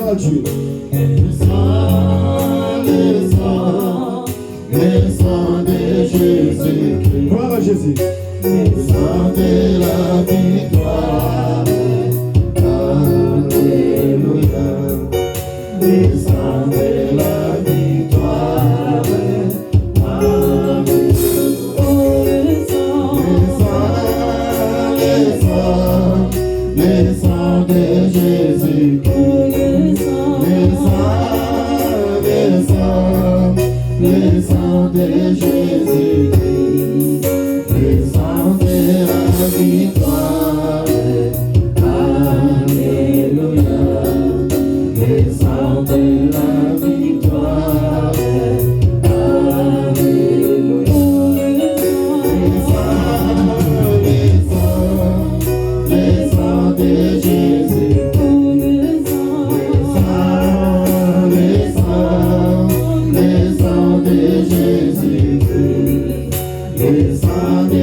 à Dieu. Le sang de Jésus-Christ. Gloire à Jésus. Le sang de la victoire. Alléluia. Le sang de la victoire. Alléluia. Le sang de Jésus-Christ. Le sang de Jésus-Christ, le sang de la victoire, alléluia, le sang de la victoire, alléluia, le sang de Jésus. Le sang de la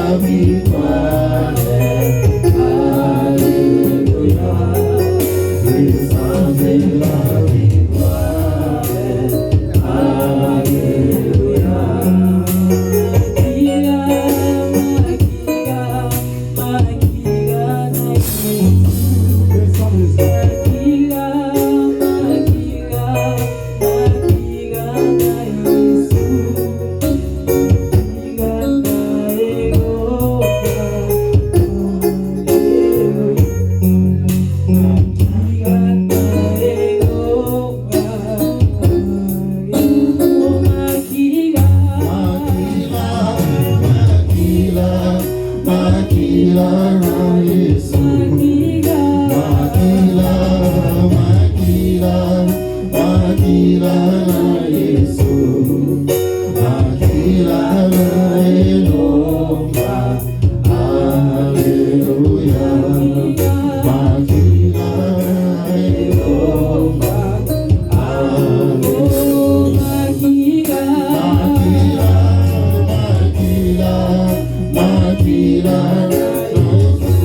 victoire, alléluia. Le sang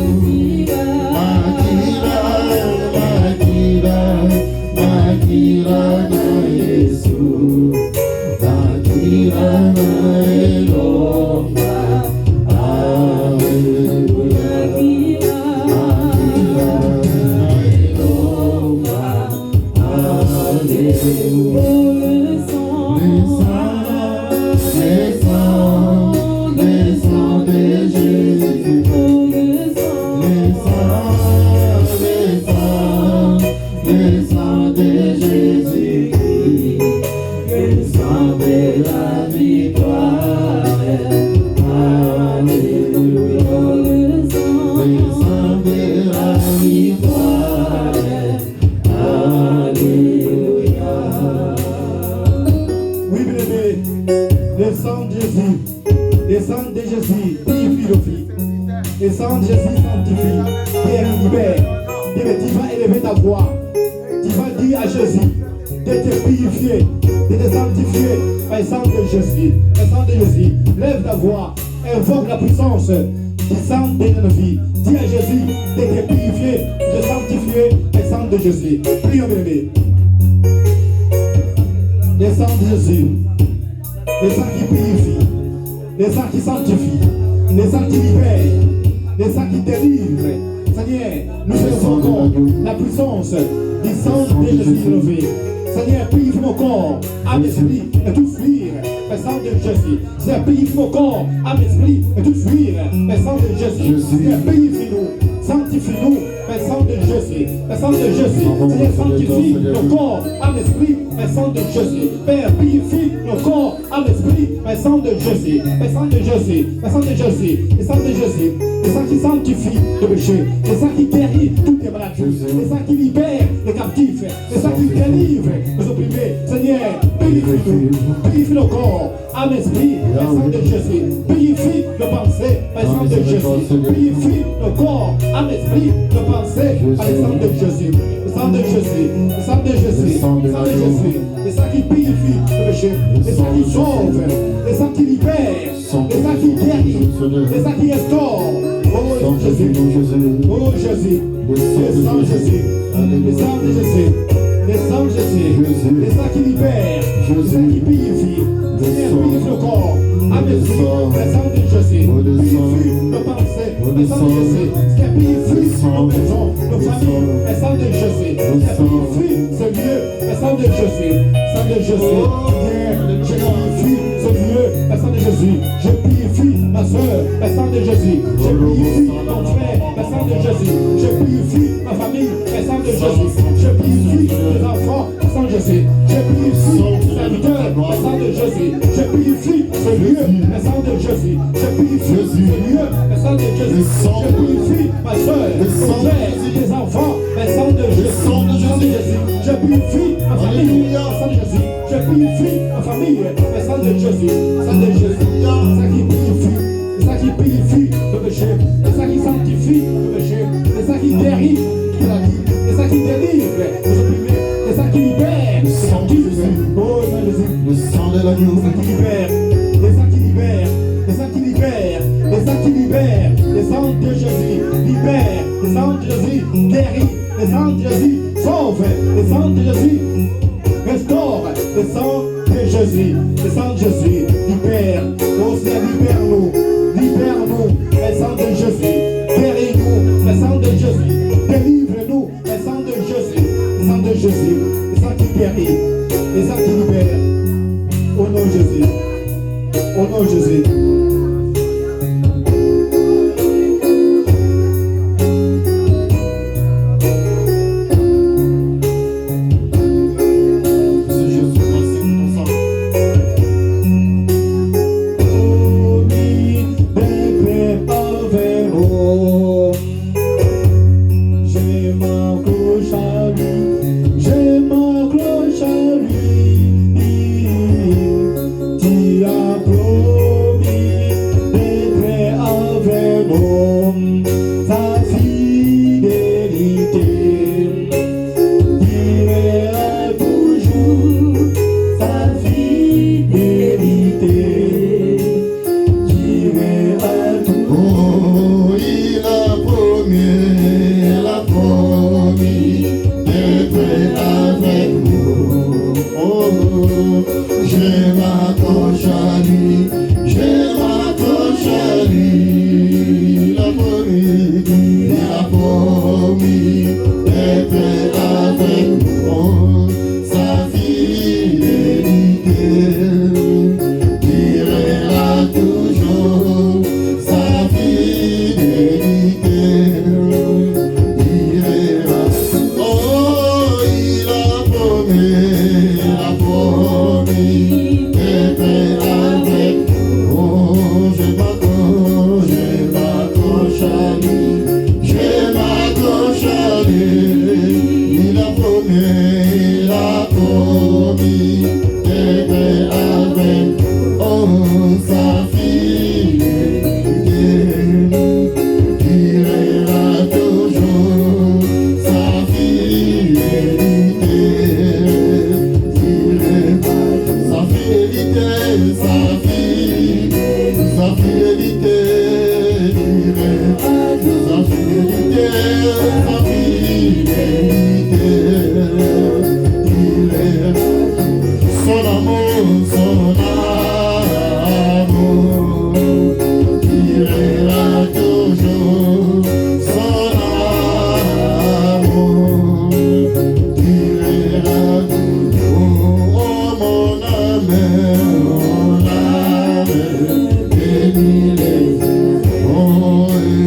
de la victoire, alléluia. Sang Jésus, Oh Jésus, le sang Jésus, le sang de Jésus, le sang Jésus, le sang qui libère, le sang qui purifie, purifie le corps, avec le sang de Jésus, purifie nos pensées, le sang de Jésus, ce qui purifie nos maisons, nos familles, le sang de Jésus, ce qui purifie ce lieu, le sang de Jésus, sang de Jésus, je purifie ce lieu, le sang de Jésus, je purifie ma soeur, le sang de Jésus, je purifie mon frère, le sang de Jésus, je purifie ma famille, le sang de Jésus, je purifie les enfants, le sang de Jésus, je purifie les serviteurs, le sang de Jésus, je purifie ce lieu, le sang de Jésus, je purifie ce lieu, le sang de Jésus, je purifie ma soeur, mon frère, les enfants, le sang de Jésus, je purifie ma famille, le sang de Jésus, je purifie ma famille, le sang de Jésus, le sang de Jésus, ça qui purifie, ça qui purifie le péché, ça qui sanctifie le péché, ça qui guérit la vie, ça qui délivre les opprimés, ça qui libère, le sang de Jésus, oh Jésus, le sang de l'agneau, ça qui libère, les sang qui libère, les sang qui libère, les sang qui libère, les sang de Jésus libère, les sang de Jésus guérit, les sang de Jésus sauve, les sang de Jésus restaure, le sang de Jésus, le sang de Jésus libère, oh Seigneur, libère-nous, le sang de Jésus, guéris-nous, le sang de Jésus, délivre-nous, le sang de Jésus, le sang de Jésus, le sang qui guérit, le sang qui libère, au nom de Jésus, au nom de Jésus.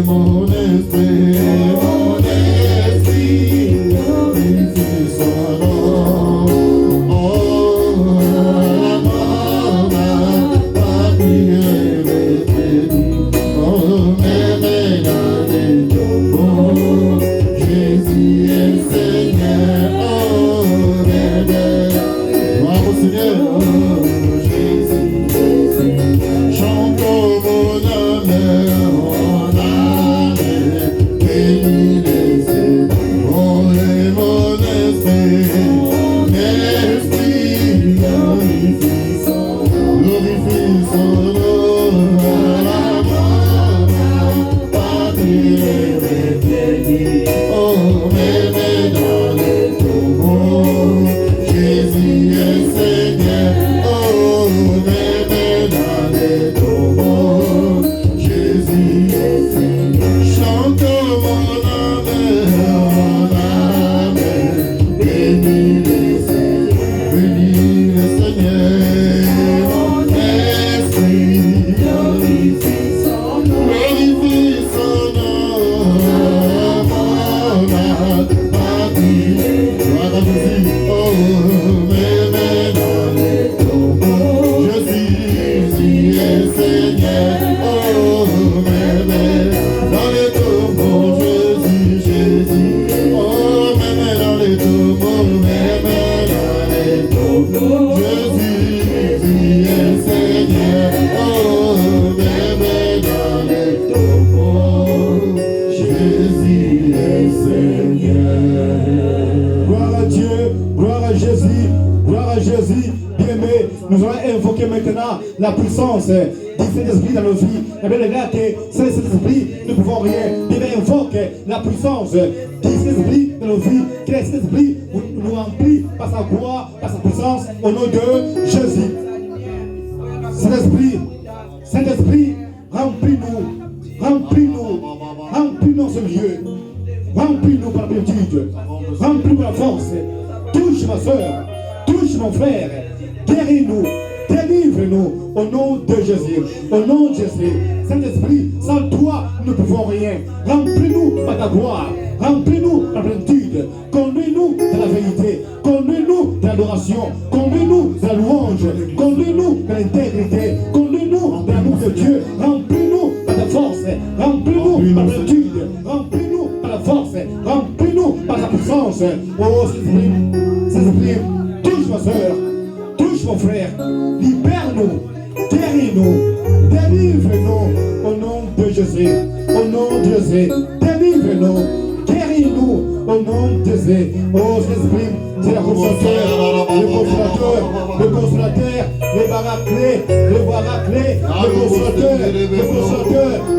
mon esprit, mon esprit. Gloire à Dieu, gloire à Jésus, gloire à Jésus. Bien-aimé, nous allons invoquer maintenant la puissance du Saint-Esprit dans nos vies. La belle regarde que sans le Saint-Esprit, nous ne pouvons rien. Bien-aimé, invoque la puissance du Saint-Esprit dans nos vies. Que le Saint-Esprit nous remplit par sa gloire, par sa puissance, au nom de Jésus. Saint-Esprit, Saint-Esprit, remplis-nous, remplis-nous, remplis-nous ce lieu. Remplis-nous par la plénitude, remplis-nous par la force. Touche ma soeur, touche mon frère, guéris-nous, délivre-nous au nom de Jésus, au nom de Jésus. Saint-Esprit, sans toi, nous ne pouvons rien. Remplis-nous par ta gloire, remplis-nous par la plénitude, conduis-nous dans la vérité, conduis-nous dans l'adoration, conduis-nous dans la louange, conduis-nous dans l'intégrité, conduis-nous dans l'amour de Dieu, remplis-nous par ta force, remplis-nous par la plénitude, remplis-nous par la force, remplis-nous par la puissance. Oh Saint-Esprit, Saint-Esprit, touche ma soeur, touche mon frère, libère-nous, guéris-nous, délivre-nous au nom de Jésus, au nom de Jésus, délivre-nous, guéris-nous au nom de Jésus. Oh Saint-Esprit, c'est la consolateur, le consolateur, les baraclés, le baraclé, le consolateur,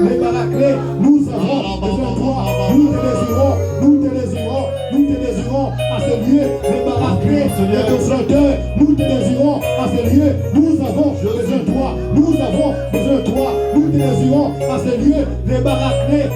les baraclés. Nous avons besoin de toi, nous te désirons, nous te désirons, nous te désirons à ce lieu, les baraclés, le consolateur, nous te désirons à ce lieu, nous avons besoin de toi, nous avons besoin de toi, nous te désirons à ce lieu, les baraclés,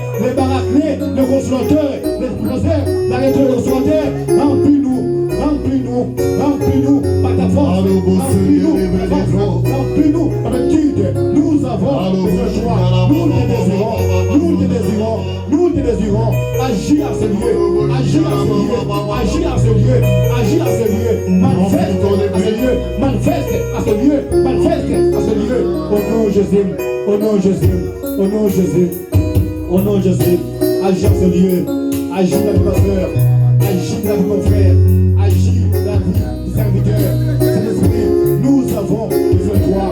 le consolateur, les consolateur, l'arrêté le consolateur, remplis-nous, remplis-nous, remplis-nous par ta force, remplis-nous par ta force, remplis-nous par ta tude, nous avons besoin de toi, nous te désirons, nous te désirons, nous te désirons, agis à ce lieu, agis à ce lieu, agis à ce lieu, agis à ce lieu, manifeste à ce lieu, manifeste à ce lieu, manifeste à ce lieu, au nom de Jésus, au nom de Jésus, au nom de Jésus, au nom de Jésus, agis à ce lieu, agis dans la vie de ma soeur, agis dans la vie de mon frère, agis dans la vie du serviteur, Saint-Esprit, nous avons besoin de toi,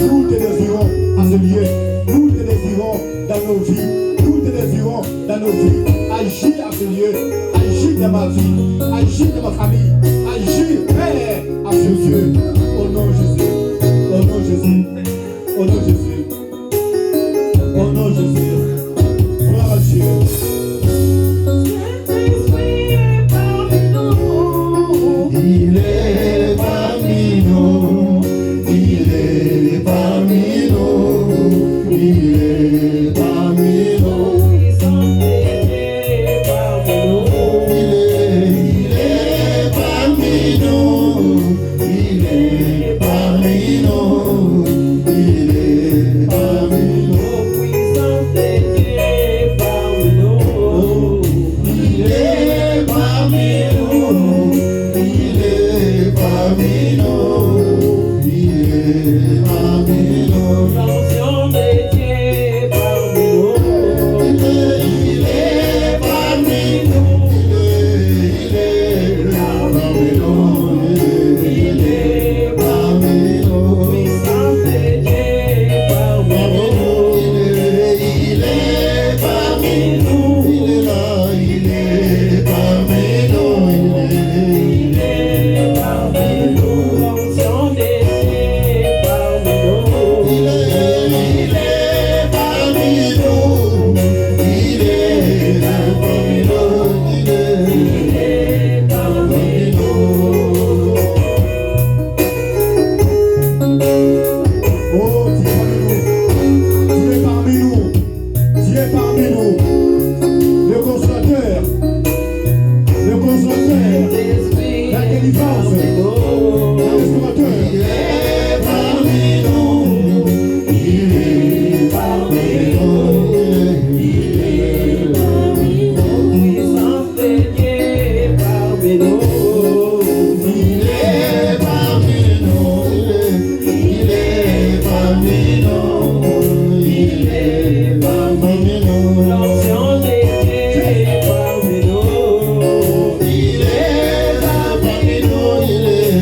nous te désirons à ce lieu, nous te désirons dans nos vies, nous te désirons dans nos vies, agis à ce lieu, agis dans ma vie, agis dans ma famille, agis, Père, à ce lieu, au nom de Jésus, au nom de Jésus, au nom de Jésus, au nom de Jésus, gloire à Dieu. Il est parmi nous, il est parmi nous, il est parmi nous. Il est parmi nous, il est parmi nous, il est parmi nous. Il est parmi nous. Il est parmi nous, il est parmi nous. L'onction de Dieu parmi nous. Il est parmi nous, il est parmi nous, il est parmi nous. Puissance de Dieu parmi nous. Il est parmi nous, il est là, il est parmi nous, il est parmi nous. L'onction de Dieu parmi nous. Il est parmi nous, il est parmi nous, il est parmi nous. Oh, Dieu est parmi nous, Dieu est parmi nous, le consolateur, la délivrance, le restaurateur. Il est parmi nous, il est parmi nous, il est parmi nous. Puissance de Dieu parmi nous. Il est parmi nous, il est parmi nous, il est parmi nous. L'onction de Dieu parmi nous. Il est parmi nous, il est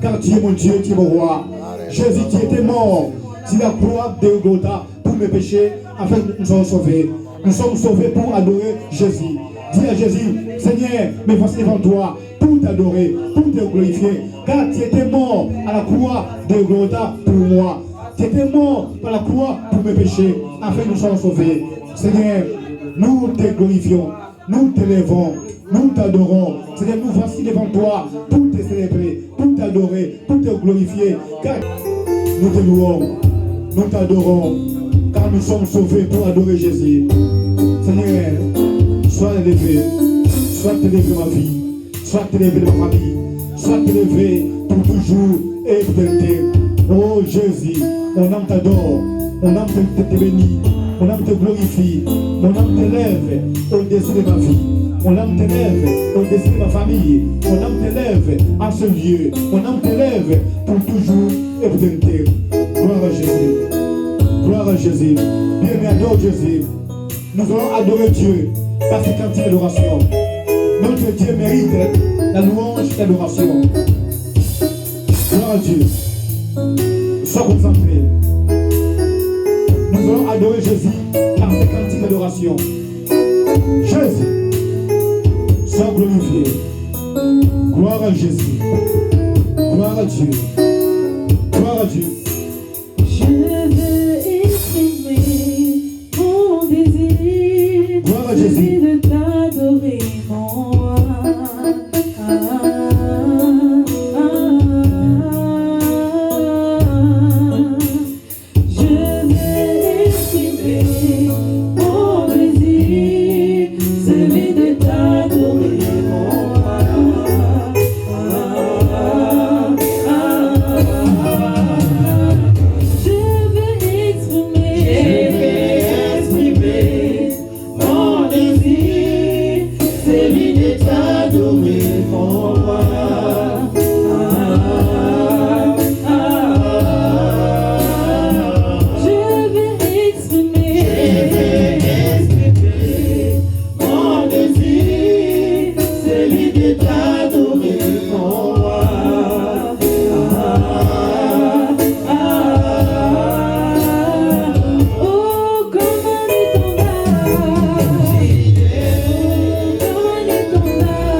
Car tu es mon Dieu, tu es mon roi. Jésus, tu étais mort sur la croix de Golgotha pour mes péchés, afin que nous soyons sauvés. Nous sommes sauvés pour adorer Jésus. Dis à Jésus, Seigneur, me voici devant toi pour t'adorer, pour te glorifier. Car tu étais mort à la croix de Golgotha pour moi. Tu étais mort à la croix pour mes péchés, afin que nous soyons sauvés. Seigneur, nous te glorifions, nous t'élèvons. Nous t'adorons. Seigneur, nous voici devant toi pour te célébrer, pour t'adorer, pour te glorifier. Car nous te louons, nous t'adorons, car nous sommes sauvés pour adorer Jésus. Seigneur, sois élevé ma vie, sois élevé de ma famille, sois élevé pour toujours et pour l'éternité. Oh Jésus, mon âme t'adore, mon âme te bénit, mon âme te glorifie, mon âme t'élève au-dessus de ma vie. Mon âme t'élève au-dessus de ma famille. Mon âme t'élève à ce lieu. Mon âme t'élève pour toujours et pour l'éternité. Gloire à Jésus. Gloire à Jésus. Bien, adore Jésus. Nous allons adorer Dieu par ses cantiques d'adoration. Notre Dieu mérite la louange et l'adoration. Gloire à Dieu. Sois concentré. l'adoration. Jésus, sois glorifié. Gloire à Jésus. Gloire à Dieu. Gloire à Dieu. Je veux exprimer mon désir, Gloire à Jésus. celui de t'adorer, mon roi. Je veux exprimer mon désir, celui de t'adorer, mon roi. Je veux exprimer mon désir, celui de t'adorer, mon roi. Je veux exprimer mon désir, celui de t'adorer, mon roi. Oh, comme un étendard, comme un étendard,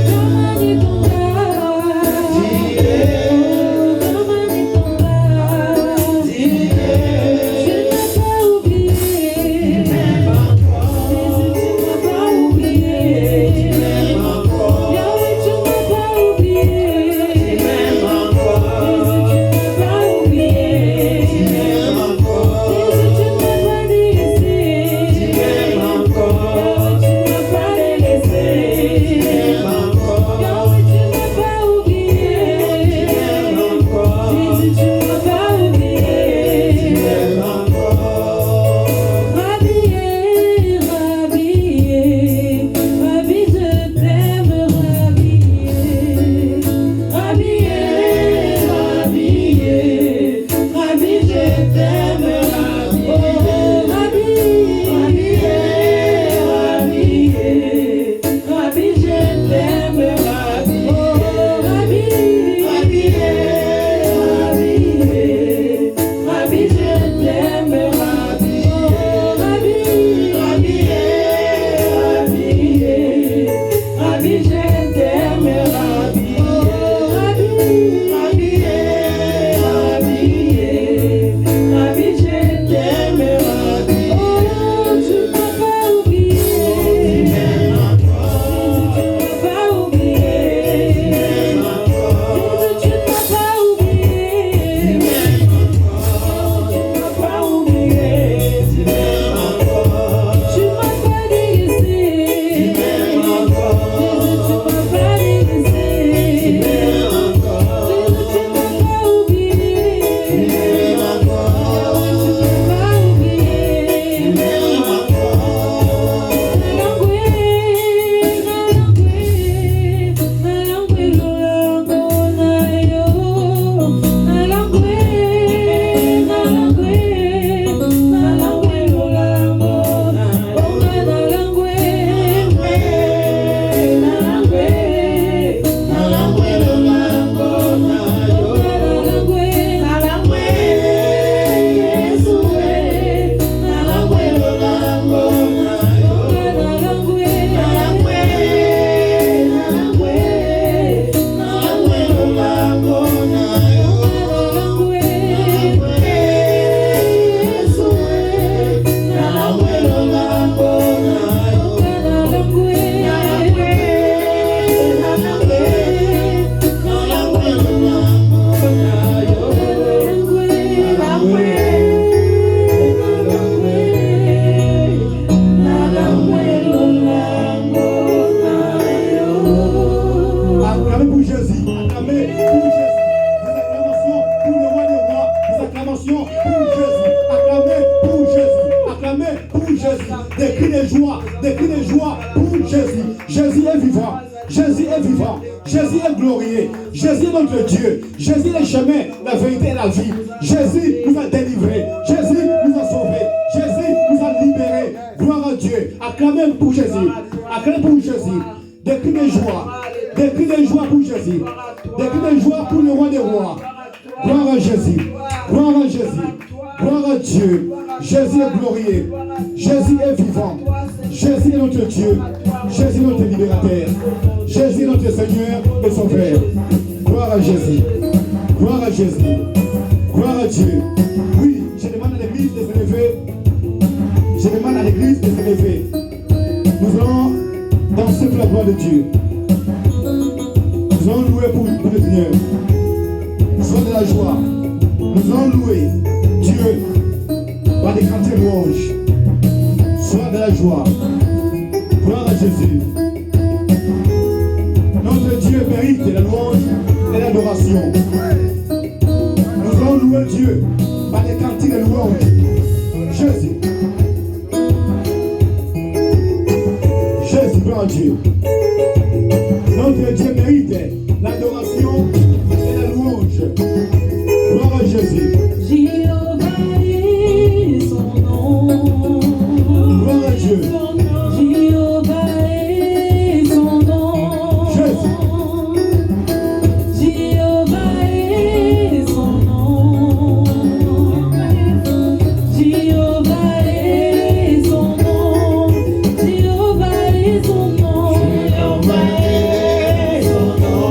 comme un étendard, comme un étendard. Je n'ai pas oublié, Jésus, tu m'as pas oublié. Yahweh, tu m'as pas oublié. Jésus, tu m'as pas oublié. Jésus, tu m'as pas délaissé. Yahweh, tu m'as pas délaissé. Yahweh, tu m'as pas oublié. Jésus, tu m'as pas oublié. Rabbi, Rabbi, je t'aime, Rabbi. Rabbi, Rabbi, je t'aime, Rabbi. Oh, Rabbi, Rabbi, je t'aime, Rabbi. Oh, Rabbi, Rabbi, je t'aime, Rabbi. Oh, Rabbi, Rabbi, je t'aime, Rabbi. Oh, Rabbi, Rabbi, je t'aime, Rabbi. Oh, tu m'as pas oublié. Jésus, tu m'as pas oublié. Jésus, tu m'as pas oublié. Tu m'as pas oublié. Tu m'as pas délaissé. Jésus, tu m'as pas délaissé. Jésus, tu m'as pas oublié. Yahweh, tu m'as pas oublié. Acclamez pour Jésus. Acclamez pour Jésus. Des acclamations pour le roi des rois. Des acclamations pour Jésus. Acclamez pour Jésus. Acclamez pour Jésus. Des cris de joie. Des cris de joie pour Jésus. Jésus est vivant. Jésus est vivant. Jésus est glorieux. Jésus est notre Dieu. Jésus est le chemin, la vérité et la vie. Jésus nous a délivrés. Jésus nous a sauvés. Jésus nous a libérés. Gloire à Dieu. Acclamez pour Jésus. Acclamez pour Jésus. Des cris de joie. Des cris de joie pour Jésus. Des cris de joie pour le roi des rois. Gloire à Jésus. Gloire à Jésus. Gloire à Dieu. Jésus est glorieux. Jésus est vivant. Jésus est notre Dieu. Jésus est notre libérateur. Jésus est notre Seigneur et Sauveur. Gloire à Jésus. Gloire à Jésus. Gloire à Dieu. Oui, je demande à l'église de se lever. Je demande à l'église de se lever. Nous allons danser pour la gloire de Dieu. Nous allons louer pour le Seigneur. Sois de la joie. Nous allons louer Dieu par des cantiques louanges. Sois de la joie. Gloire à Jésus. Notre Dieu mérite la louange et l'adoration. Nous allons louer Dieu par des cantiques de louange. Jésus. Jésus, gloire à Dieu. Notre Dieu mérite l'adoration et la louange. Gloire à Jésus. Jéhovah est son nom. Gloire à Dieu. Jéhovah est son nom. Jésus. Jéhovah est son nom. Jéhovah est son nom. Jéhovah est son nom. Jéhovah est son nom.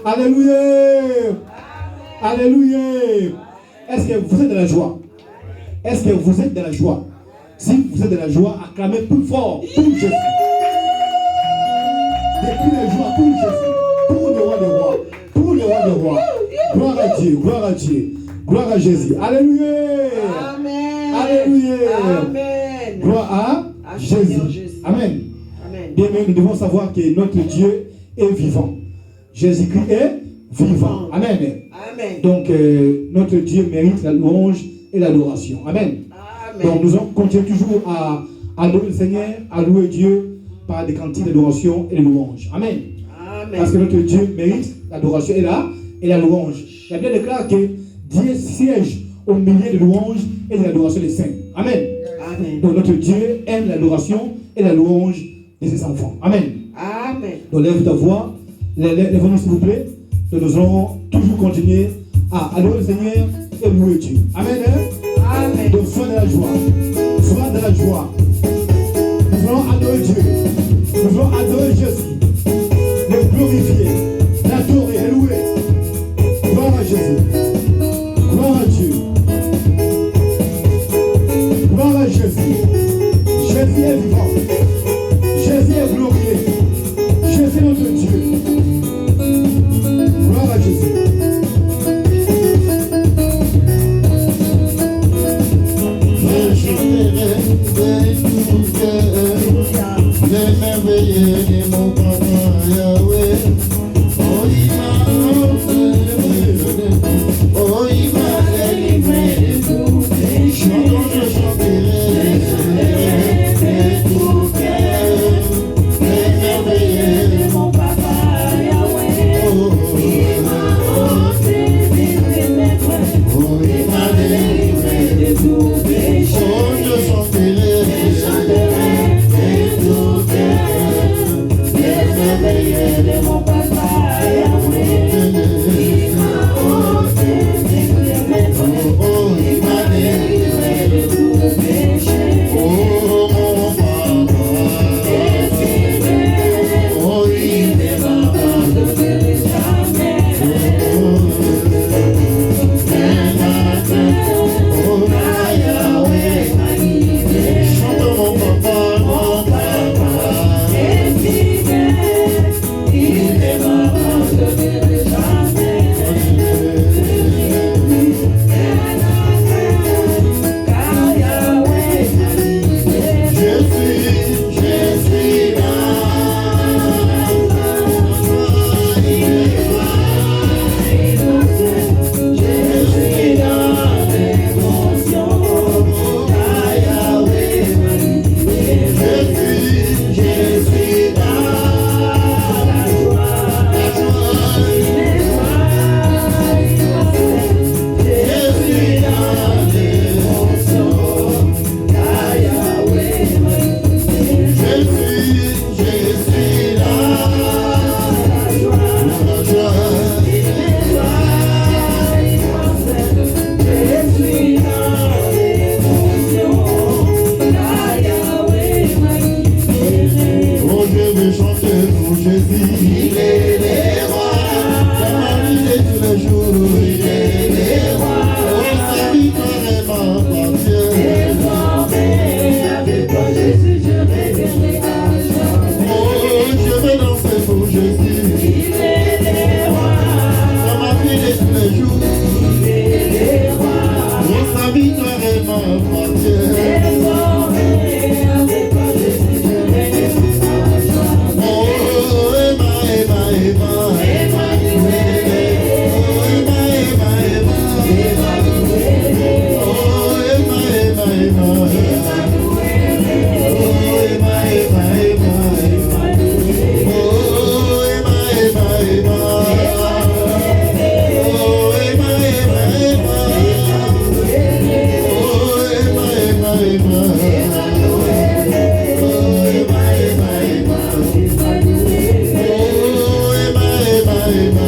Alléluia. Alléluia. Est-ce que vous êtes dans la joie? Est-ce que vous êtes dans la joie? Si vous êtes dans la joie, acclamez plus fort pour Jésus. Des cris de joie pour Jésus, pour le roi des rois, pour le roi des rois. Gloire à Dieu, gloire à Dieu, gloire à Jésus. Alléluia. Amen. Alléluia. Amen. Gloire à Jésus. Amen. Bien, mais nous devons savoir que notre Dieu est vivant. Jésus-Christ est vivant. Amen. Amen. Donc, notre Dieu mérite la louange et l'adoration. Amen. Amen. Donc, nous continuons toujours à adorer le Seigneur, à louer Dieu par des cantiques d'adoration et de louange. Amen. Amen. Parce que notre Dieu mérite l'adoration et la louange. La Bible déclare que Dieu siège au milieu de louanges et de l'adoration des saints. Amen. Amen. Donc, notre Dieu aime l'adoration et la louange de ses enfants. Amen. Amen. Donc, lève ta voix. Lève-nous s'il vous plaît. Donc, nous allons toujours continuer à adorer le Seigneur et louer Dieu. Amen. Amen. Donc sois dans la joie. Sois dans la joie. Nous allons adorer Dieu. Nous allons adorer Jésus. Le glorifier. L'adorer et louer. Gloire à Jésus. Gloire à Dieu. Gloire à Jésus. Jésus est vivant. Jésus est glorieux. Jésus est notre Dieu. Gloire à Jésus. Merveilleux de mon papa Yahweh. Oh, il m'a délivré de tout péché. Je chanterai de tout cœur. Merveilleux de mon papa Yahweh. Il m'a délivré mes frères. Oh, il m'a délivré de tout péché. Oh, je chanterai de tout cœur. Jésus, il est le roi. Dans ma vie de tous les jours, il est le roi. Oh, sa victoire m'appartient. Désormais, avec toi, Jésus, je régnerai à jamais. Oh, je vais danser pour Jésus. Il est le roi. Dans ma vie de tous les jours, Il est le roi. oh, sa victoire m'appartient. Désormais, avec toi, Jésus, je régnerai à jamais. Oh, Emma, Emma, Emma. Emmanuel, Oh, Emma, Emma, Emma. Emmanuel, Oh, Emma, Emma, Emma. Oh, Emma, Emma, Emma. Oh, Emma, Emma, Emma. Oh, Emma, Emma, Emma. Oh, Emma, Emma, Emma. Oh, Emma, Emma, Emma. Oh, Emma, Emma, Emma.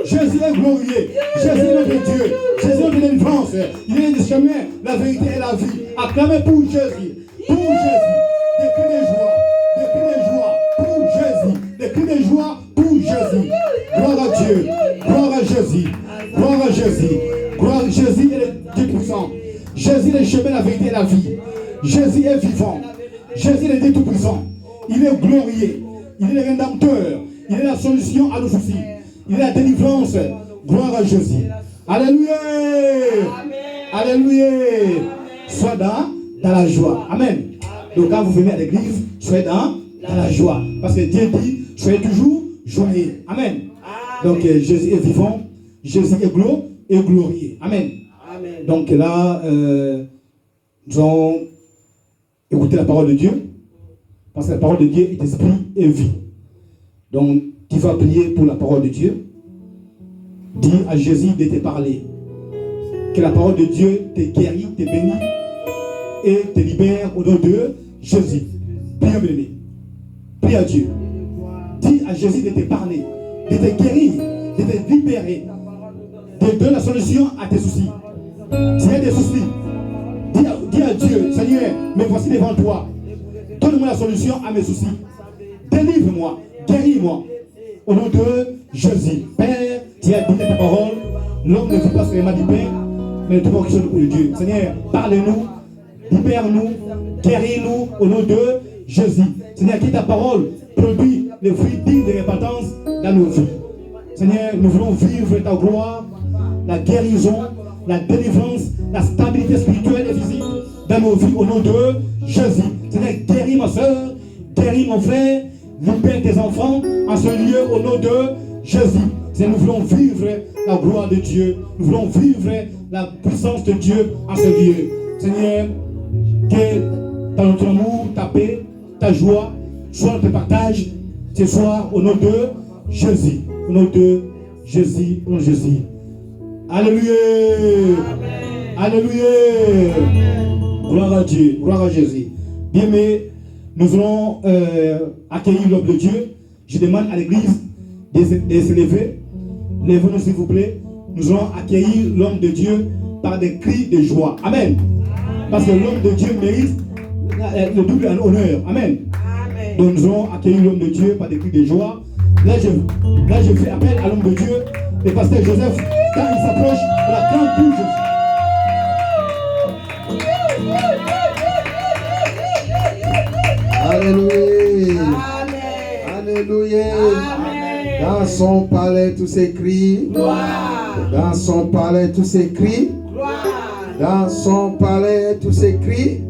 Jésus Jésus est glorieux. Jésus est notre Dieu. Jésus est notre délivrance. Il est le chemin, la vérité et la vie. Acclamez pour Jésus. Pour Jésus. Des cris de joie. Des cris de joie pour Jésus. Des cris de joie pour Jésus. Gloire à Dieu. Gloire à Jésus. Gloire à Jésus. Gloire à Jésus est le Dieu puissant. Jésus est le chemin, la vérité et la vie. Jésus est vivant. Jésus est le Dieu tout-puissant. Il est glorieux. Il est le rédempteur. Il est la solution à nos soucis. Il est la délivrance. Gloire à Jésus. Alléluia. Alléluia. Sois dans la joie. Amen. Donc quand vous venez à l'église, soyez dans la joie. Parce que Dieu dit, soyez toujours joyeux. Amen. Donc Jésus est vivant. Jésus est glorieux. Amen. Donc là, nous allons écouter la parole de Dieu. Parce que la parole de Dieu est esprit et vie. Donc, tu vas prier pour la parole de Dieu. Dis à Jésus de te parler. Que la parole de Dieu te guérit, te bénit et te libère au nom de Jésus. Prie, bien-aimé. Prie à Dieu. Dis à Jésus de te parler, de te guérir, de te libérer, de donner la solution à tes soucis. S'il y a des soucis, dis à Dieu, Seigneur, me voici devant toi. Donne-moi la solution à mes soucis. Délivre-moi, guéris-moi. Au nom de Jésus. Père, tu as dit ta parole. L'homme ne vit pas seulement du pain, mais de tout quelque chose pour le Dieu. Seigneur, parle-nous, libère-nous, guéris-nous au nom de Jésus. Seigneur, que ta parole produit les fruits dignes de repentance dans nos vies. Seigneur, nous voulons vivre ta gloire, la guérison, la délivrance, la stabilité spirituelle et physique dans nos vies au nom de Jésus. Seigneur, guéris ma soeur, guéris mon frère, libère tes enfants en ce lieu au nom de Jésus. Seigneur, nous voulons vivre la gloire de Dieu. Nous voulons vivre la puissance de Dieu en ce lieu. Seigneur, que dans notre amour, ta paix, ta joie, soit notre partage ce soir au nom de Jésus. Au nom de Jésus, au nom de Jésus. Alléluia. Amen. Alléluia. Amen. Gloire à Dieu, gloire à Jésus. Bien, mais nous allons accueillir l'homme de Dieu. Je demande à l'église de se lever. Levez-nous s'il vous plaît. Nous allons accueillir l'homme de Dieu par des cris de joie. Amen. Parce que l'homme de Dieu mérite le double honneur. Amen. Donc nous allons accueillir l'homme de Dieu par des cris de joie. Là je fais appel à l'homme de Dieu, le pasteur Joseph, quand il s'approche de la grande pour Jésus. Alléluia. Alléluia. Dans son palais, tous ces cris. Dans son palais, tous ces cris. Dans son palais, tous ces cris.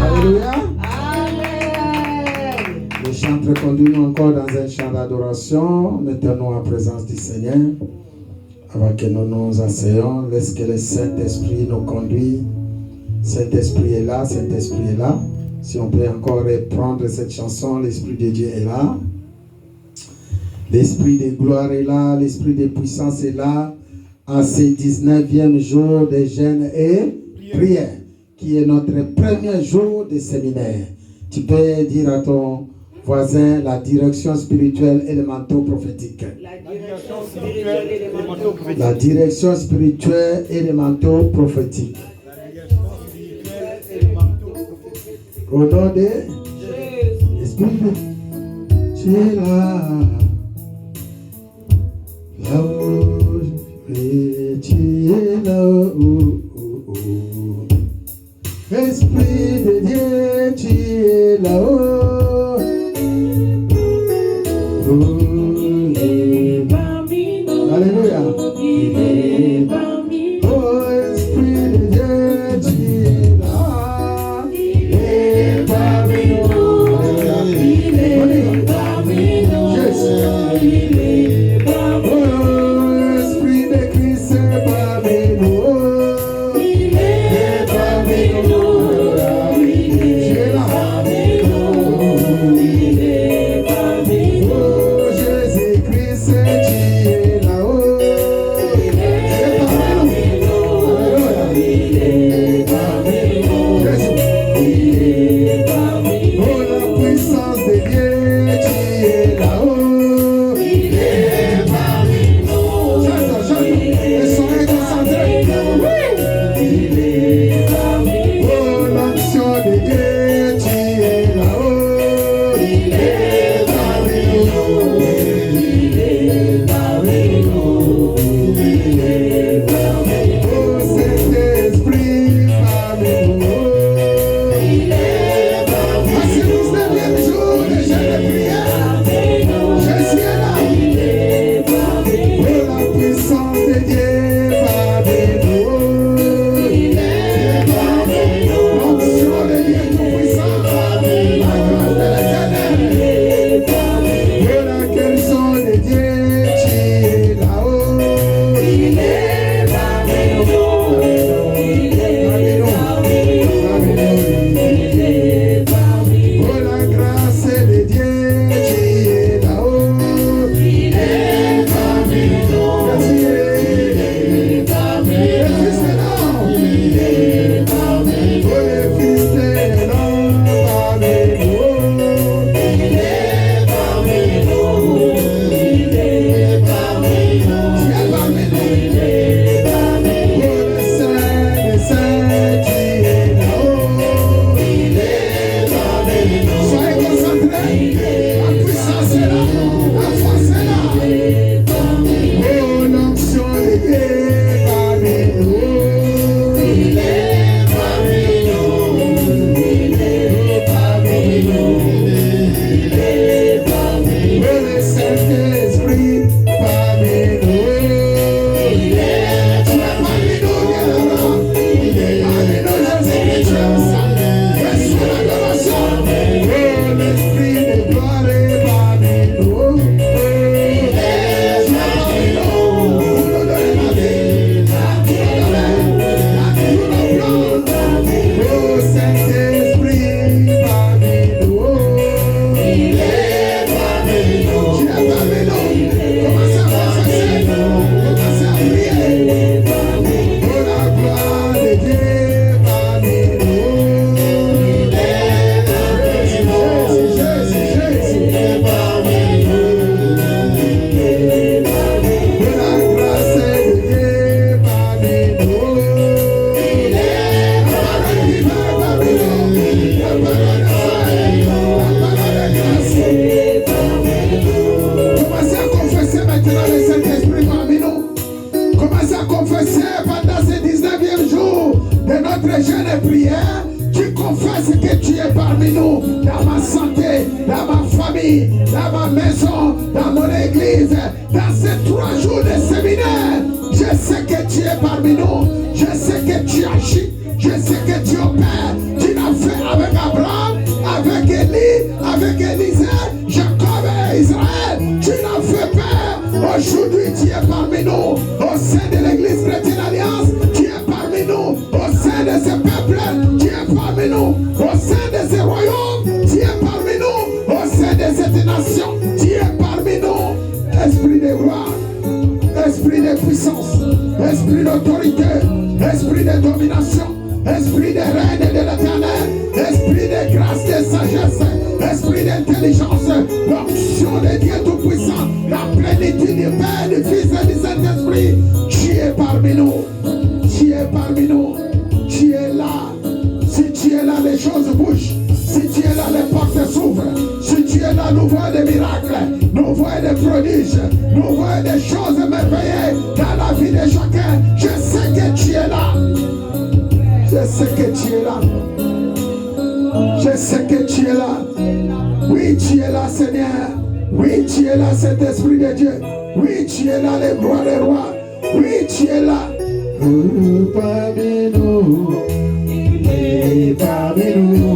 Alléluia. Le chanteur conduit-nous encore dans un chant d'adoration. Mettons-nous en présence du Seigneur. Avant que nous nous asseyons, laisse que le Saint-Esprit nous conduise. Saint-Esprit est là, Saint-Esprit est là. Si on peut encore reprendre cette chanson, l'Esprit de Dieu est là. L'Esprit de gloire est là, l'Esprit de puissance est là. En ce 19e jour de jeûne et prière, qui est notre premier jour de séminaire. Tu peux dire à ton voisin la direction spirituelle élémento-prophétique. La direction spirituelle élémento-prophétique. Au nom de Jésus. Tu es là. Là-haut, tu es là-haut. Esprit de Dieu, tu es là-haut. Alléluia. Oh, Esprit de Dieu, tu es là. Il est parmi nous. Il est parmi nous. Il est parmi nous. Oh, Esprit de Christ est parmi nous. Il est parmi nous. Il est parmi nous. Il est parmi nous. Saint-Esprit parmi nous. Il est parmi nous, bien-aimé. Il est parmi nous, je sais que tu es au salut. Reçois l'adoration. Oh, l'Esprit de gloire est parmi nous. Il est parmi nous. Vous nous donnez la vie. Oh, Saint-Esprit parmi nous. Il est parmi nous. Tu es parmi nous. Commencez à confesser. Commencez à prier. Oh, la gloire de Dieu parmi nous. Il est parmi nous. Jésus. Il est parmi nous. Oh, la grâce de Dieu parmi nous. Il est parmi nous. La parole de grâce. Commencez à confesser maintenant le Saint-Esprit parmi nous. Commencez à confesser pendant ce 19e jour de notre jeûne et prière. Tu confesses que tu es parmi nous, dans ma santé, dans ma famille, dans ma maison, dans mon église, dans ces 3 jours de séminaire. Je sais que tu es parmi nous. Je sais que tu agis. Je sais que tu opères. Tu l'as fait avec Abraham, avec Élie, avec Élisée, Jacob et Israël. Tu l'as fait, Père. Aujourd'hui, tu es parmi nous. Au sein de l'Église chrétienne Alliance, tu es parmi nous. Au sein de ce peuple, tu es parmi nous. Au sein de ce royaume, tu es parmi nous. Au sein de cette nation, tu es parmi nous. Esprit de gloire, esprit de puissance, esprit d'autorité, esprit de domination, esprit de règne et de l'éternel, esprit de grâce, de sagesse, esprit d'intelligence, l'onction de Dieu Tout-Puissant, la plénitude du Père, du Fils et du Saint-Esprit. Tu es parmi nous. Tu es parmi nous. Tu es là. Si tu es là, les choses bougent. Si tu es là, les portes s'ouvrent. Si tu es là, nous voyons des miracles, nous voyons des prodiges, nous voyons des choses merveilleuses dans la vie de chacun. Je sais que tu es là. Je sais que tu es là. Je sais que tu es là. Oui, tu es là, Seigneur. Oui, tu es là, Saint-Esprit de Dieu. Oui, tu es là, les rois des rois. Oui, tu es là. Parmi nous. Parmi nous.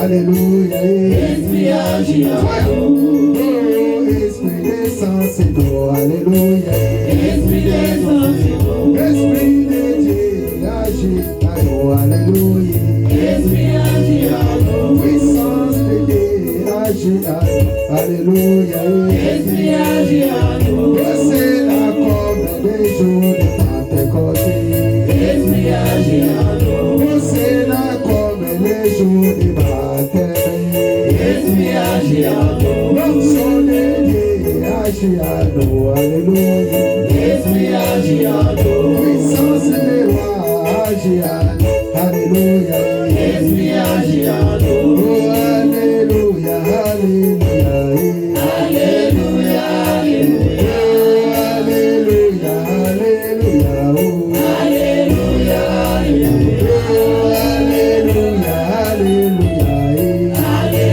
Alléluia. Esprit agit en nous. Oh, esprit descend, c'est nous. Alléluia. Esprit descend, c'est nous. Esprit de Dieu agit en nous. Alléluia. Esprit agit en nous. Puissance de Dieu agit en nous. Alléluia. Esprit agit en nous. C'est la comme des jours de Pentecôte. Esprit agit en nous. C'est la comme les jours de Esprit agit en nous. L'onction de Dieu agit en nous. Alléluia. Esprit agit en nous. Puissance de roi agit en nous. Alléluia. Esprit agit en nous. Oh, alléluia, alléluia. Alléluia, alléluia. Oh, alléluia, alléluia. Oh, alléluia, alléluia. Oh, alléluia, alléluia. Alléluia.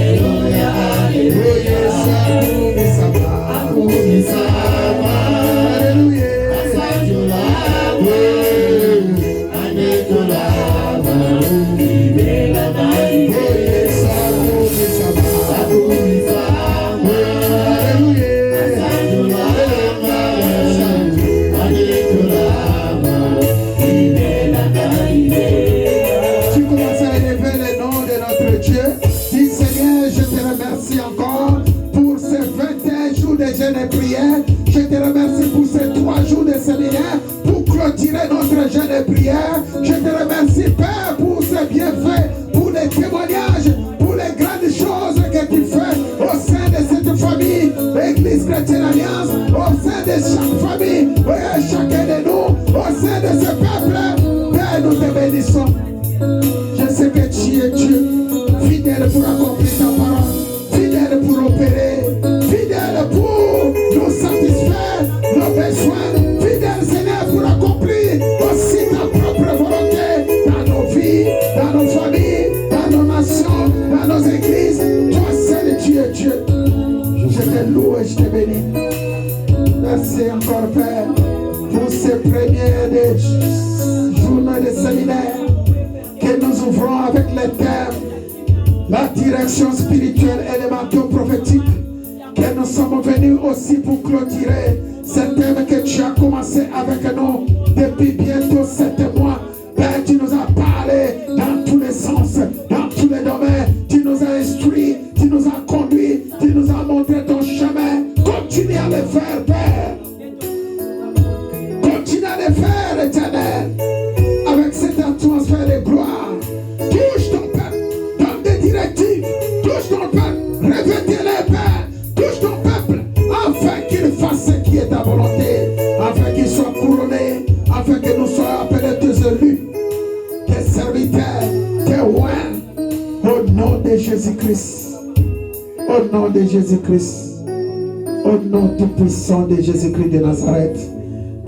attirer notre jeune de prière. Je te remercie, Père, pour ces bienfaits, pour les témoignages, pour les grandes choses que tu fais au sein de cette famille, l'Église chrétienne Alliance, au sein de chaque famille, chacun de nous, au sein de ce peuple. Père, nous te bénissons. Je sais que tu es Dieu, fidèle pour accomplir ta parole, fidèle pour opérer, fidèle pour nous satisfaire nos besoins, fidèle Seigneur pour accomplir aussi ta propre volonté dans nos vies, dans nos familles, dans nos nations, dans nos églises. Toi seul tu es Dieu. Je te loue et je te bénis. Merci encore Père pour ces premiers journées de séminaire que nous ouvrons avec les thèmes, la direction spirituelle et les manteaux prophétiques, que nous sommes venus aussi pour clôturer ce thème que tu as commencé avec nous depuis bientôt 7 mois. Père, tu nous as parlé dans tous les sens, dans tous les domaines, tu nous as instruits, tu nous as conduits, tu nous as montré ton chemin. Continue à le faire, Père. Continue à le faire, Éternel, avec cette atmosphère de gloire. Touche ton peuple, donne des directives, touche ton peuple, revêtez-les, Père, touche ton peuple, afin qu'il fasse ce qui est ta volonté, afin qu'il soit couronné, afin que nous soyons appelés tes élus, tes serviteurs, tes rois, au nom de Jésus-Christ, au nom de Jésus-Christ, au nom tout puissant de Jésus-Christ de Nazareth.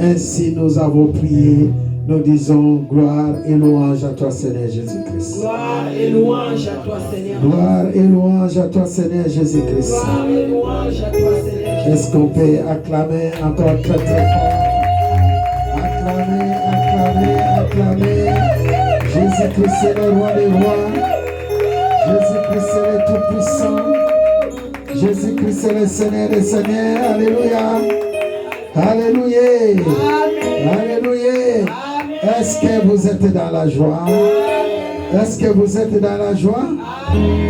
Ainsi nous avons prié. Nous disons gloire et louange à toi, Seigneur Jésus-Christ. Gloire et louange à toi, Seigneur. Gloire et louange à toi, Seigneur Jésus-Christ. Gloire et louange à toi, Seigneur. Est-ce qu'on peut acclamer encore très très fort? Acclamer, acclamer, acclamer. Jésus-Christ est le roi des rois. Jésus-Christ est le tout-puissant. Jésus-Christ est le Seigneur des seigneurs. Alléluia. Alléluia. Alléluia. Est-ce que vous êtes dans la joie? Est-ce que vous êtes dans la joie?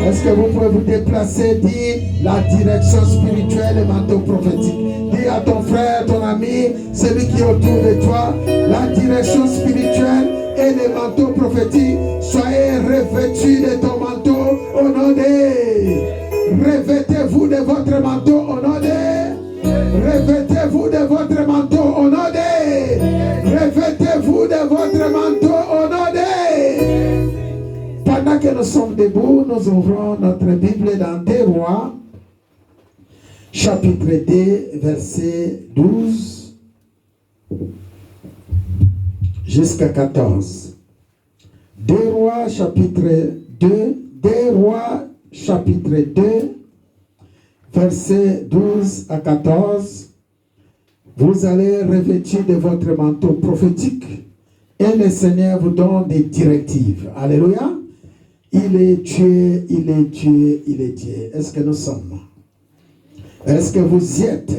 Est-ce que vous pouvez vous déplacer? Dis la direction spirituelle et manteau prophétique. Dis à ton frère, ton ami, celui qui est autour de toi, la direction spirituelle et les manteaux prophétiques. Soyez revêtus de ton manteau au nom de... Revêtez-vous de votre manteau au nom de... Revêtez-vous de votre manteau au nom de... Revêtez-vous de votre manteau au nom de... Pendant que nous sommes debout, nous ouvrons notre Bible dans 2 Rois, chapitre 2, verset 12 jusqu'à 14. 2 Rois, chapitre 2, 2 Rois, chapitre 2, verset 12 à 14. Vous allez revêtir de votre manteau prophétique et le Seigneur vous donne des directives. Alléluia. Il est Dieu, il est Dieu, il est Dieu. Est-ce que nous sommes? Est-ce que vous y êtes?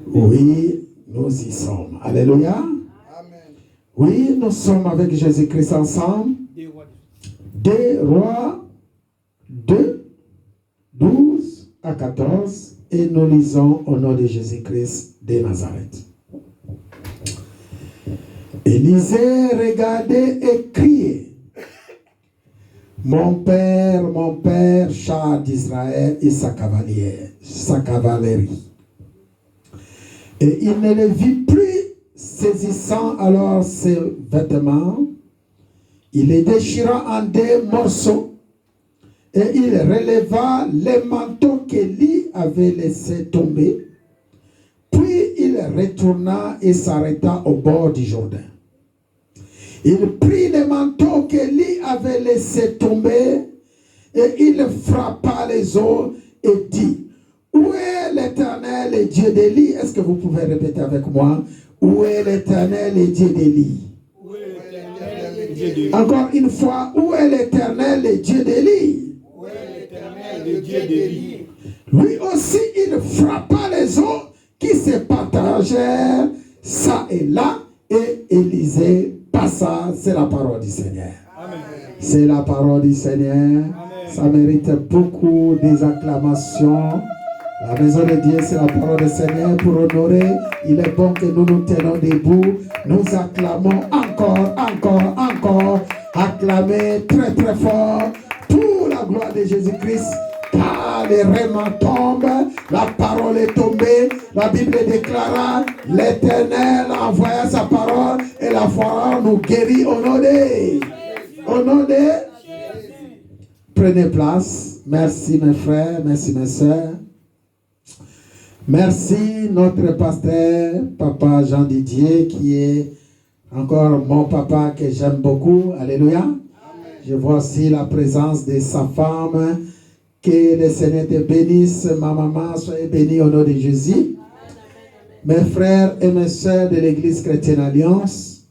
Oui, nous y sommes. Alléluia. Amen. Oui, nous sommes avec Jésus-Christ ensemble. 2 Rois 2, 12 à 14. Et nous lisons au nom de Jésus-Christ de Nazareth. Élisée regardait et criait. Mon père, char d'Israël et sa cavalerie. Et il ne le vit plus, saisissant alors ses vêtements. Il les déchira en 2 morceaux. Et il releva les manteaux qu'Élie avait laissés tomber. Puis il retourna et s'arrêta au bord du Jourdain. Il prit les manteaux qu'Élie avait laissés tomber et il frappa les eaux et dit: où est l'Éternel, le Dieu d'Élie? Est-ce que vous pouvez répéter avec moi? Où est l'Éternel, le Dieu d'Élie? Encore une fois, où est l'Éternel, le Dieu d'Élie? Où est l'Éternel, le Dieu d'Élie? Lui aussi, il frappa les eaux qui se partagèrent ça et là, et Élisée passa. C'est la parole du Seigneur. Amen. C'est la parole du Seigneur. Amen. Ça mérite beaucoup des acclamations La maison de Dieu, c'est la parole du Seigneur pour honorer. Il est bon que nous nous tenons debout. Nous acclamons encore, encore, encore. Acclamez très, très fort pour la gloire de Jésus-Christ. Car les rayons tombent, la parole est tombée. La Bible déclara, l'Éternel envoya sa parole et la parole nous guérit au nom de. Au nom de. Prenez place. Merci mes frères, merci mes sœurs. Merci notre pasteur, Papa Jean Didier, qui est encore mon papa que j'aime beaucoup. Alléluia. Amen. Je vois aussi la présence de sa femme. Que le Seigneur te bénisse. Ma maman, soyez bénie au nom de Jésus. Amen. Mes frères et mes sœurs de l'Église chrétienne Alliance,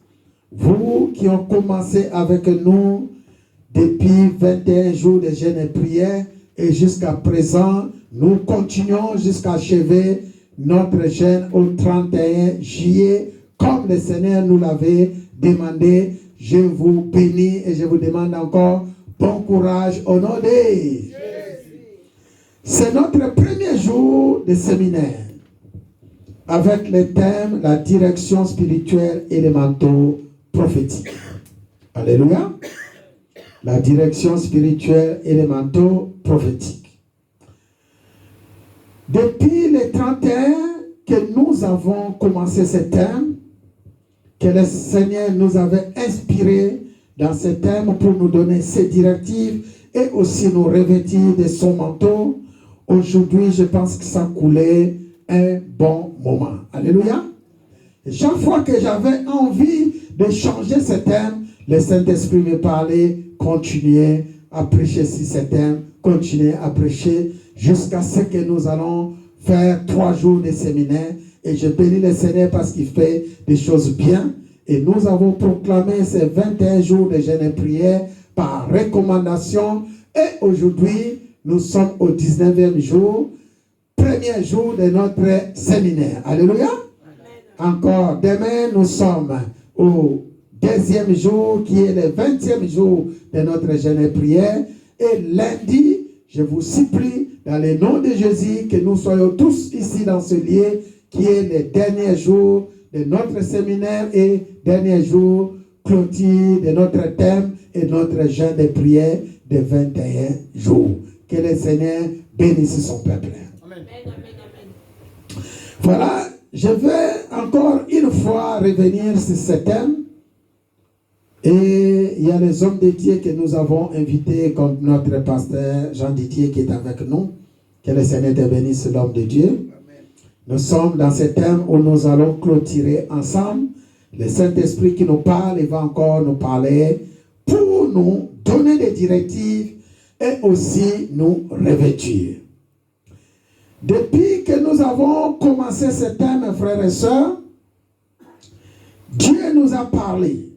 vous qui ont commencé avec nous depuis 21 jours de jeûne et prière, et jusqu'à présent, nous continuons jusqu'à achever notre jeûne au 31 juillet, comme le Seigneur nous l'avait demandé. Je vous bénis et je vous demande encore bon courage au nom de Jésus. C'est notre premier jour de séminaire avec le thème la direction spirituelle élémento-prophétique. Alléluia. La direction spirituelle élémento-prophétique. Depuis le 31 que nous avons commencé ce thème, que le Seigneur nous avait inspiré dans ce thème pour nous donner ses directives et aussi nous revêtir de son manteau, aujourd'hui je pense que ça coulait un bon moment. Alléluia. Et chaque fois que j'avais envie de changer ce thème, le Saint-Esprit me parlait, continuez à prêcher sur ce thème, continuez à prêcher jusqu'à ce que nous allons faire 3 jours de séminaire. Et je bénis le Seigneur parce qu'il fait des choses bien. Et nous avons proclamé ces 21 jours de jeûne et prière par recommandation. Et aujourd'hui, nous sommes au 19e jour, premier jour de notre séminaire. Alléluia. Encore demain, nous sommes au 2e jour qui est le 20e jour de notre jeûne et prière. Et lundi, je vous supplie, dans le nom de Jésus, que nous soyons tous ici dans ce lieu qui est le dernier jour de notre séminaire et dernier jour clôture de notre thème et notre jeûne de prière de 21 jours. Que le Seigneur bénisse son peuple. Amen. Voilà, je vais encore une fois revenir sur ce thème. Et il y a les hommes de Dieu que nous avons invités, comme notre pasteur Jean Didier qui est avec nous. Que le Seigneur te bénisse, l'homme de Dieu. Amen. Nous sommes dans ce thème où nous allons clôturer ensemble. Le Saint-Esprit qui nous parle, il va encore nous parler pour nous donner des directives et aussi nous revêtir. Depuis que nous avons commencé ce thème, frères et sœurs, Dieu nous a parlé.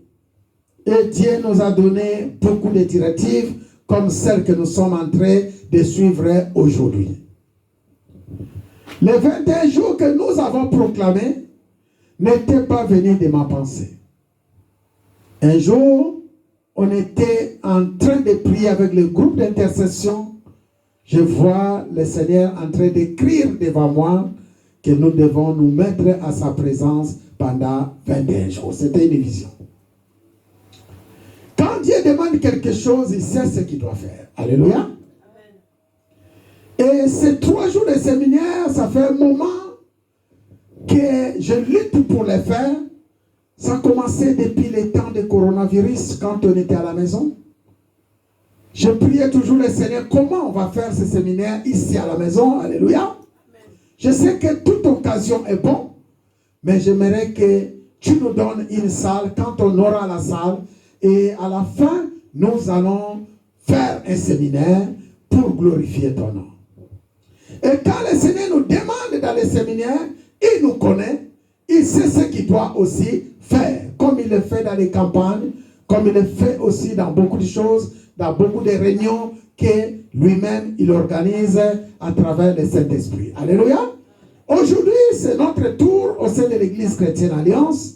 Et Dieu nous a donné beaucoup de directives comme celles que nous sommes en train de suivre aujourd'hui. Les 21 jours que nous avons proclamés n'étaient pas venus de ma pensée. Un jour, on était en train de prier avec le groupe d'intercession. Je vois le Seigneur en train d'écrire devant moi que nous devons nous mettre à sa présence pendant 21 jours. C'était une vision. Quand Dieu demande quelque chose, il sait ce qu'il doit faire. Alléluia. Amen. Et ces 3 jours de séminaire, ça fait un moment que je lutte pour les faire. Ça a commencé depuis les temps de coronavirus, quand on était à la maison. Je priais toujours le Seigneur, comment on va faire ce séminaire ici à la maison. Alléluia. Amen. Je sais que toute occasion est bonne, mais j'aimerais que tu nous donnes une salle, quand on aura la salle. Et à la fin, nous allons faire un séminaire pour glorifier ton nom. Et quand le Seigneur nous demande dans les séminaires, il nous connaît, il sait ce qu'il doit aussi faire. Comme il le fait dans les campagnes, comme il le fait aussi dans beaucoup de choses, dans beaucoup de réunions que lui-même, il organise à travers le Saint-Esprit. Alléluia. Aujourd'hui, c'est notre tour au sein de l'Église chrétienne Alliance.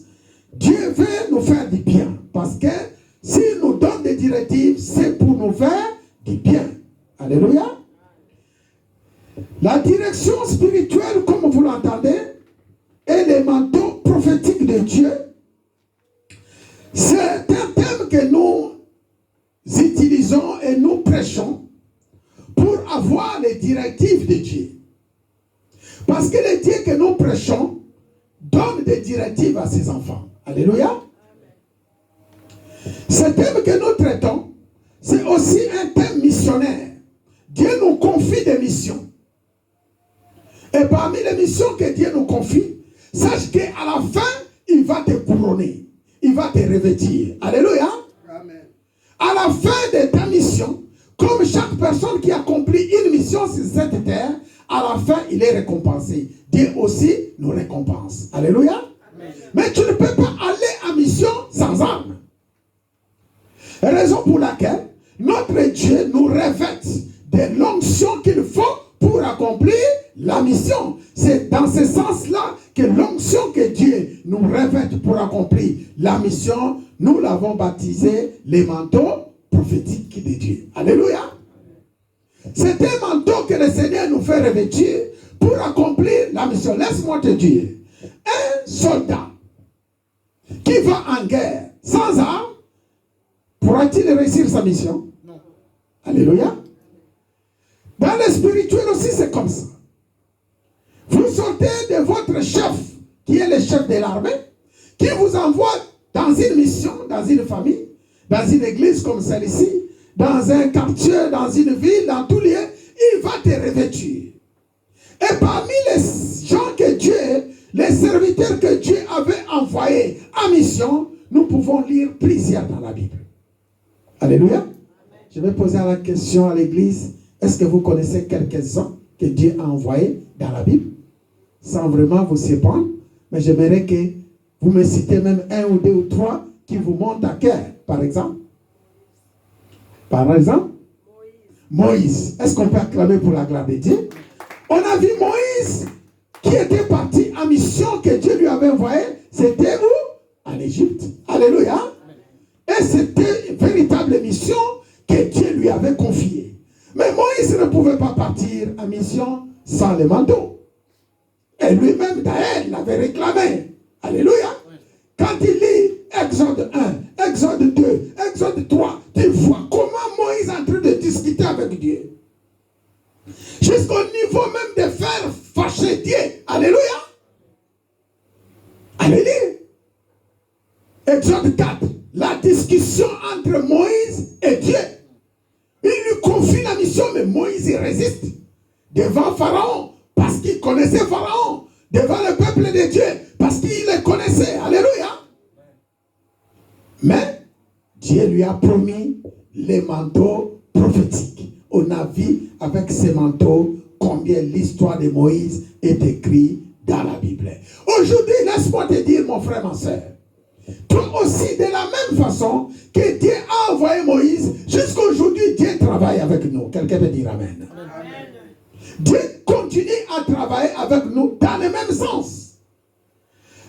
Dieu veut nous faire du bien. Parce que s'il nous donne des directives, c'est pour nous faire du bien. Alléluia. La direction spirituelle, comme vous l'entendez, et les manteaux prophétiques de Dieu, c'est un thème que nous utilisons et nous prêchons pour avoir les directives de Dieu. Parce que le Dieu que nous prêchons donne des directives à ses enfants. Alléluia. Ce thème que nous traitons, c'est aussi un thème missionnaire. Dieu nous confie des missions. Et parmi les missions que Dieu nous confie, sache qu'à la fin, il va te couronner. Il va te revêtir. Alléluia. Amen. À la fin de ta mission, comme chaque personne qui accomplit une mission sur cette terre, à la fin, il est récompensé. Dieu aussi nous récompense. Alléluia. Amen. Mais tu ne peux pas aller en mission sans armes. Raison pour laquelle notre Dieu nous revêt de l'onction qu'il faut pour accomplir la mission. C'est dans ce sens-là que l'onction que Dieu nous revêt pour accomplir la mission, nous l'avons baptisé les manteaux prophétiques de Dieu. Alléluia. C'est un manteau que le Seigneur nous fait revêtir pour accomplir la mission. Laisse-moi te dire, un soldat qui va en guerre sans armes, pourra-t-il réussir sa mission? Non. Alléluia. Dans le spirituel aussi, c'est comme ça. Vous sortez de votre chef, qui est le chef de l'armée, qui vous envoie dans une mission, dans une famille, dans une église comme celle-ci, dans un quartier, dans une ville, dans tout lieu, il va te revêtir. Et parmi les gens que Dieu, les serviteurs que Dieu avait envoyés en mission, nous pouvons lire plusieurs dans la Bible. Alléluia. Amen. Je vais poser la question à l'église. Est-ce que vous connaissez quelques-uns que Dieu a envoyés dans la Bible? Sans vraiment vous surprendre, mais j'aimerais que vous me citez même un ou deux ou trois qui vous montent à cœur, par exemple. Par exemple, Moïse. Est-ce qu'on peut acclamer pour la gloire de Dieu? On a vu Moïse qui était parti en mission que Dieu lui avait envoyé. C'était où? En Égypte. Alléluia. Et c'était une véritable mission que Dieu lui avait confiée. Mais Moïse ne pouvait pas partir en mission sans le manteau. Et lui-même, d'ailleurs, l'avait réclamé. Alléluia. Quand il lit Exode 1, Exode 2, Exode 3, tu vois comment Moïse est en train de discuter avec Dieu. Jusqu'au niveau même de faire fâcher Dieu. Alléluia. Alléluia. Exode 4, la discussion entre Moïse et Dieu. Il lui confie la mission, mais Moïse il résiste devant Pharaon, parce qu'il connaissait Pharaon, devant le peuple de Dieu, parce qu'il le connaissait. Alléluia. Mais Dieu lui a promis les manteaux prophétiques. On a vu avec ces manteaux combien l'histoire de Moïse est écrite dans la Bible. Aujourd'hui, laisse-moi te dire, mon frère, ma soeur, toi aussi, de la même façon que Dieu a envoyé Moïse, jusqu'à aujourd'hui, Dieu travaille avec nous. Quelqu'un peut dire Amen. Amen. Dieu continue à travailler avec nous dans le même sens.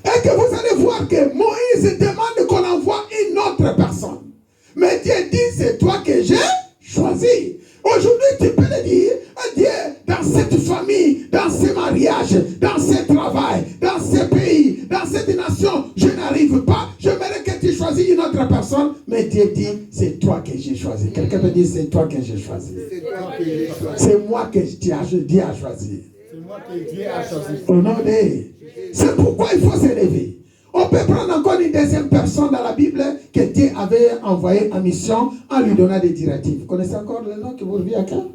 Et que vous allez voir que Moïse demande qu'on envoie une autre personne. Mais Dieu dit, c'est toi que j'ai choisi. Aujourd'hui, tu peux le dire, Dieu, dans cette famille, dans ce mariage, dans ce travail, dans ce pays, dans cette nation, je n'arrive pas. J'aimerais que tu choisisses une autre personne. Mais Dieu dit, c'est toi que j'ai choisi. Quelqu'un peut dire, c'est toi que j'ai choisi. C'est moi que Dieu a choisi. C'est moi que Dieu a choisi. Au nom de... C'est pourquoi il faut s'élever. On peut prendre encore une deuxième personne dans la Bible que Dieu avait envoyé en mission en lui donnant des directives. Vous connaissez encore le nom que vous revenez à cœur?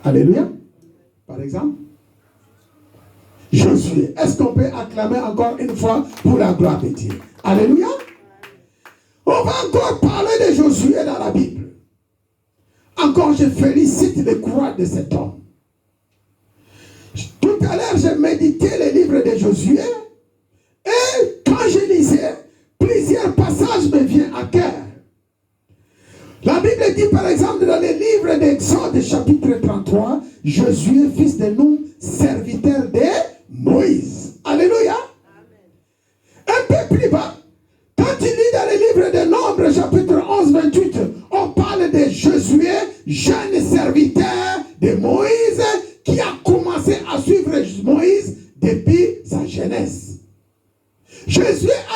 Alléluia. Par exemple, Josué. Est-ce qu'on peut acclamer encore une fois pour la gloire de Dieu? Alléluia. On va encore parler de Josué dans la Bible. Encore, je félicite le courage de cet homme. Tout à l'heure, j'ai médité le livre de Josué et quand je lisais, plusieurs passages me viennent à cœur. La Bible dit par exemple dans le livre d'Exode chapitre 33, Josué, fils de Nun, serviteur de Moïse. Alléluia. Un peu plus bas, quand tu lis dans le livre de Nombres chapitre 11, 28, on parle de Josué, jeune serviteur de Moïse.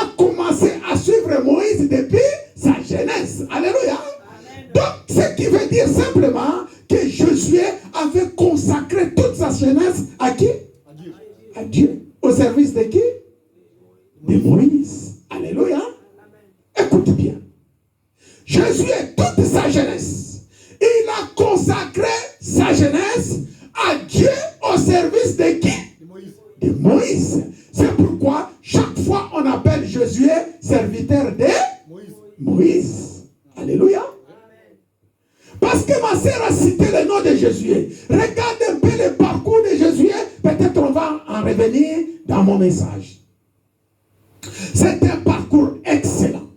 a commencé à suivre Moïse depuis sa jeunesse. Alléluia. Donc, ce qui veut dire simplement que Josué avait consacré toute sa jeunesse à qui? À Dieu. Au service de qui? De Moïse. Alléluia. Écoute bien. Josué, toute sa jeunesse, il a consacré sa jeunesse à Dieu au service de qui? De Moïse. C'est pourquoi chaque fois on appelle Josué serviteur de Moïse. Alléluia. Parce que ma sœur a cité le nom de Josué. Regarde un peu le parcours de Josué. Peut-être on va en revenir dans mon message. C'est un parcours excellent.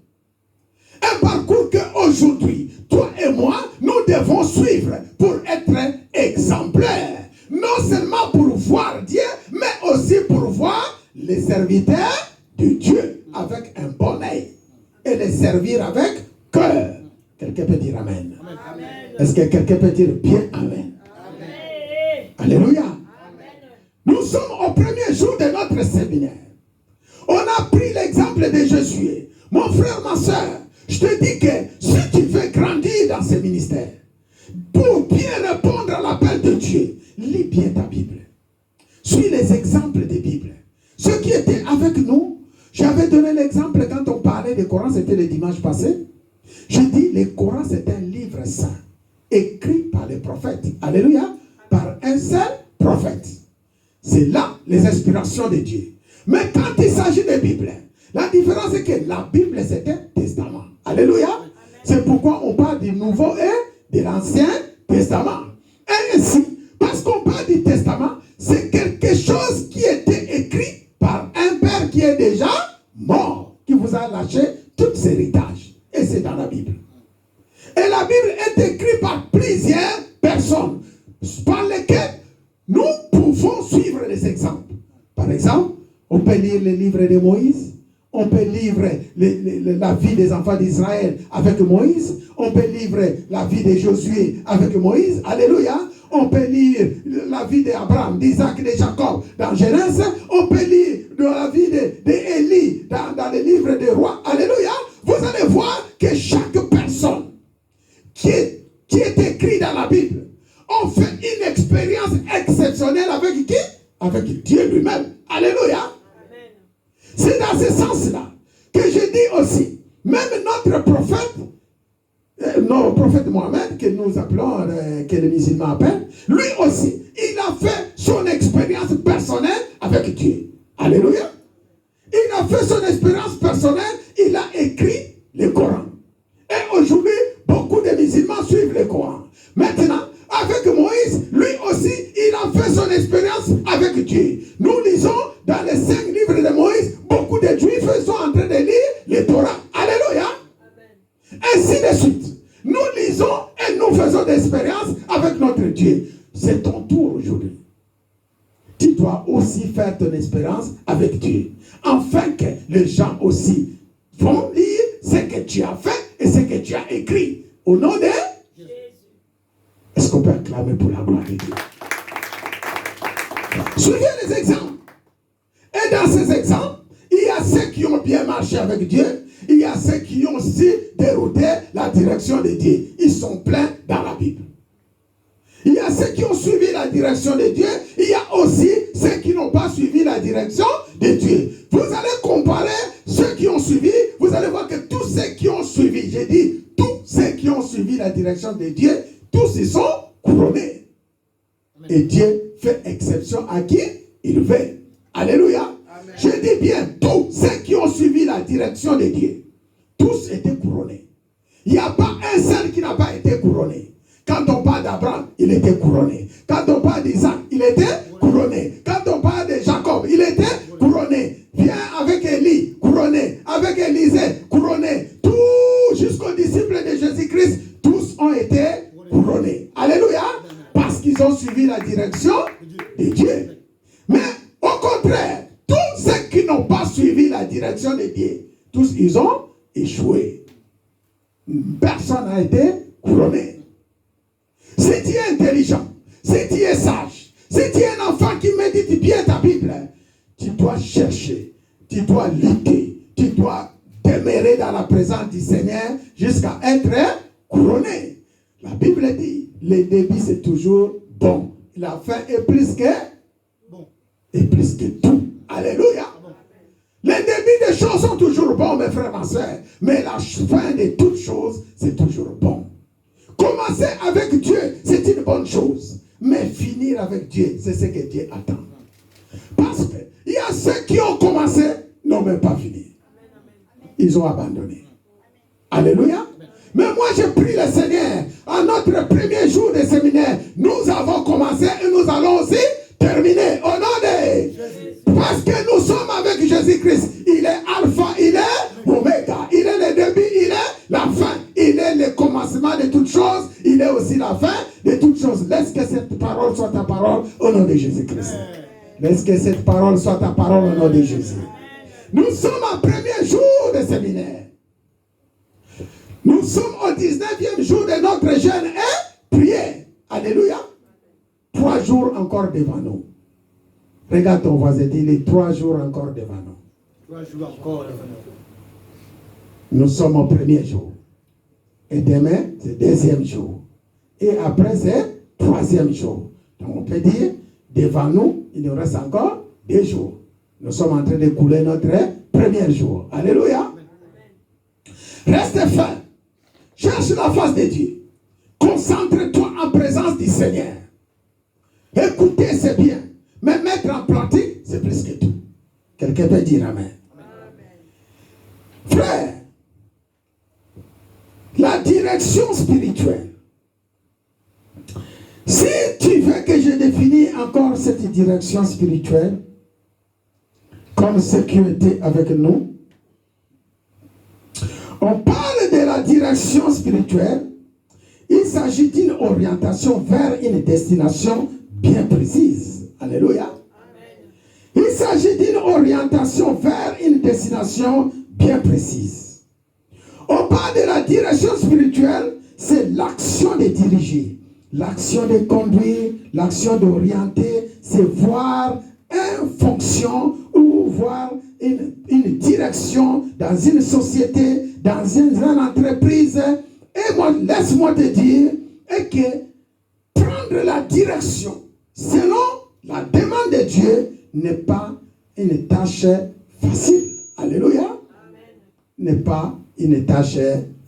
Un parcours qu'aujourd'hui, toi et moi, nous devons suivre pour être exemplaires. Non seulement pour voir Dieu, mais aussi pour voir les serviteurs de Dieu avec un bon œil. Et les servir avec cœur. Quelqu'un peut dire Amen. Amen. Est-ce que quelqu'un peut dire bien Amen? Amen. Alléluia. Amen. Nous sommes au premier jour de notre séminaire. On a pris l'exemple de Josué. Mon frère, ma soeur, je te dis que si tu veux grandir dans ce ministère, pour bien répondre à l'appel de Dieu, lis bien ta Bible. Suis les exemples des Bibles. Ceux qui étaient avec nous, j'avais donné l'exemple quand on parlait du Coran, c'était le dimanche passé. Je dis, le Coran c'est un livre saint, écrit par les prophètes. Alléluia. Par un seul prophète. C'est là les inspirations de Dieu. Mais quand il s'agit de Bible, la différence est que la Bible c'est un testament. Alléluia. C'est pourquoi on parle du Nouveau et de l'Ancien Testament. Et ainsi, parce qu'on parle du Testament, c'est quelque chose qui était écrit par un père qui est déjà mort, qui vous a lâché tout ses héritages. Et c'est dans la Bible. Et la Bible est écrite par plusieurs personnes, par lesquelles nous pouvons suivre les exemples. Par exemple, on peut lire le livre de Moïse. On peut livrer la vie des enfants d'Israël avec Moïse. On peut livrer la vie de Josué avec Moïse. Alléluia. On peut lire la vie d'Abraham, d'Isaac et de Jacob dans Genèse. On peut lire la vie d'Élie dans le livre des rois. Alléluia. Vous allez voir que chaque personne qui est écrite dans la Bible, on fait une expérience exceptionnelle avec qui? Avec Dieu lui-même. Alléluia. C'est dans ce sens-là que je dis aussi, même notre prophète, notre prophète Mohammed, que nous appelons, que les musulmans appellent, lui aussi, il a fait son expérience personnelle avec Dieu. Alléluia. Il a fait son expérience personnelle, il a écrit le Coran. Et aujourd'hui, beaucoup de musulmans suivent le Coran. Maintenant, avec Moïse, lui aussi, il a fait son expérience avec Dieu. Nous lisons dans les 5 livres de Moïse, beaucoup de Juifs sont en train de lire le Torah. Alléluia. Amen. Ainsi de suite. Nous lisons et nous faisons des expériences avec notre Dieu. C'est ton tour aujourd'hui. Tu dois aussi faire ton expérience avec Dieu. Afin que les gens aussi vont lire ce que tu as fait et ce que tu as écrit. Au nom de Jésus. Est-ce qu'on peut acclamer pour la gloire de Dieu? Suivez les exemples. Et dans ces exemples, il y a ceux qui ont bien marché avec Dieu. Il y a ceux qui ont aussi dérouté la direction de Dieu. Ils sont pleins dans la Bible. Il y a ceux qui ont suivi la direction de Dieu. Il y a aussi ceux qui n'ont pas suivi la direction de Dieu. Vous allez comparer ceux qui ont suivi. Vous allez voir que tous ceux qui ont suivi, j'ai dit, tous ceux qui ont suivi la direction de Dieu, tous ils sont couronnés. Et Dieu fait exception à qui il veut. Alléluia. Amen. Je dis bien, tous ceux qui ont suivi la direction de Dieu, tous étaient couronnés. Il n'y a pas un seul qui n'a pas été couronné. Quand on parle d'Abraham, il était couronné. Quand on parle d'Isaac, il était couronné. Quand on parle de Jacob, il était couronné. Viens avec Élie, couronné. Avec Élisée, couronné. Tout jusqu'aux disciples de Jésus-Christ, tous ont été couronnés. Alléluia. Parce qu'ils ont suivi la direction de Dieu. Mais au contraire, tous ceux qui n'ont pas suivi la direction de Dieu, tous ils ont échoué. Personne n'a été couronné. Si tu es intelligent, si tu es sage, si tu es un enfant qui médite bien ta Bible, tu dois chercher, tu dois lutter, tu dois demeurer dans la présence du Seigneur jusqu'à être couronné. La Bible dit, le début c'est toujours bon. La fin est plus que bon. Et plus que tout. Alléluia. Les débuts des choses sont toujours bons, mes frères et sœurs. Mais la fin de toutes choses, c'est toujours bon. Commencer avec Dieu, c'est une bonne chose. Mais finir avec Dieu, c'est ce que Dieu attend. Parce qu'il y a ceux qui ont commencé, n'ont même pas fini. Ils ont abandonné. Alléluia. Mais moi, je prie le Seigneur. À notre premier jour de séminaire, nous avons commencé et nous allons aussi terminer. Au nom de Jésus. Parce que nous sommes avec Jésus-Christ. Il est alpha, il est oméga. Il est le début, il est la fin. Il est le commencement de toutes choses. Il est aussi la fin de toutes choses. Laisse que cette parole soit ta parole au nom de Jésus-Christ. Laisse que cette parole soit ta parole au nom de Jésus. Nous sommes au premier jour de séminaire. Nous sommes au 19e jour de notre jeûne et prière. Alléluia. 3 jours encore devant nous. Regarde ton voisin, dis-le, 3 jours encore devant nous. 3 jours encore devant nous. Nous sommes au premier jour. Et demain, c'est 2e jour. Et après, c'est 3e jour. Donc on peut dire, devant nous, il nous reste encore 2 jours. Nous sommes en train de couler notre premier jour. Alléluia. Reste ferme. Cherche la face de Dieu. Concentre-toi en présence du Seigneur. Écouter, c'est bien. Mais mettre en pratique, c'est plus que tout. Quelqu'un peut dire Amen. Frère, la direction spirituelle. Si tu veux que je définisse encore cette direction spirituelle, comme ceux qui ont été avec nous, on parle de la direction spirituelle. Il s'agit d'une orientation vers une destination bien précise. Alléluia. Amen. Il s'agit d'une orientation vers une destination bien précise. On parle de la direction spirituelle, c'est l'action de diriger, l'action de conduire, l'action d'orienter, c'est voir une fonction ou voir une direction dans une société, dans une entreprise. Et moi, laisse-moi te dire que prendre la direction selon la demande de Dieu n'est pas une tâche facile. Alléluia. N'est pas une tâche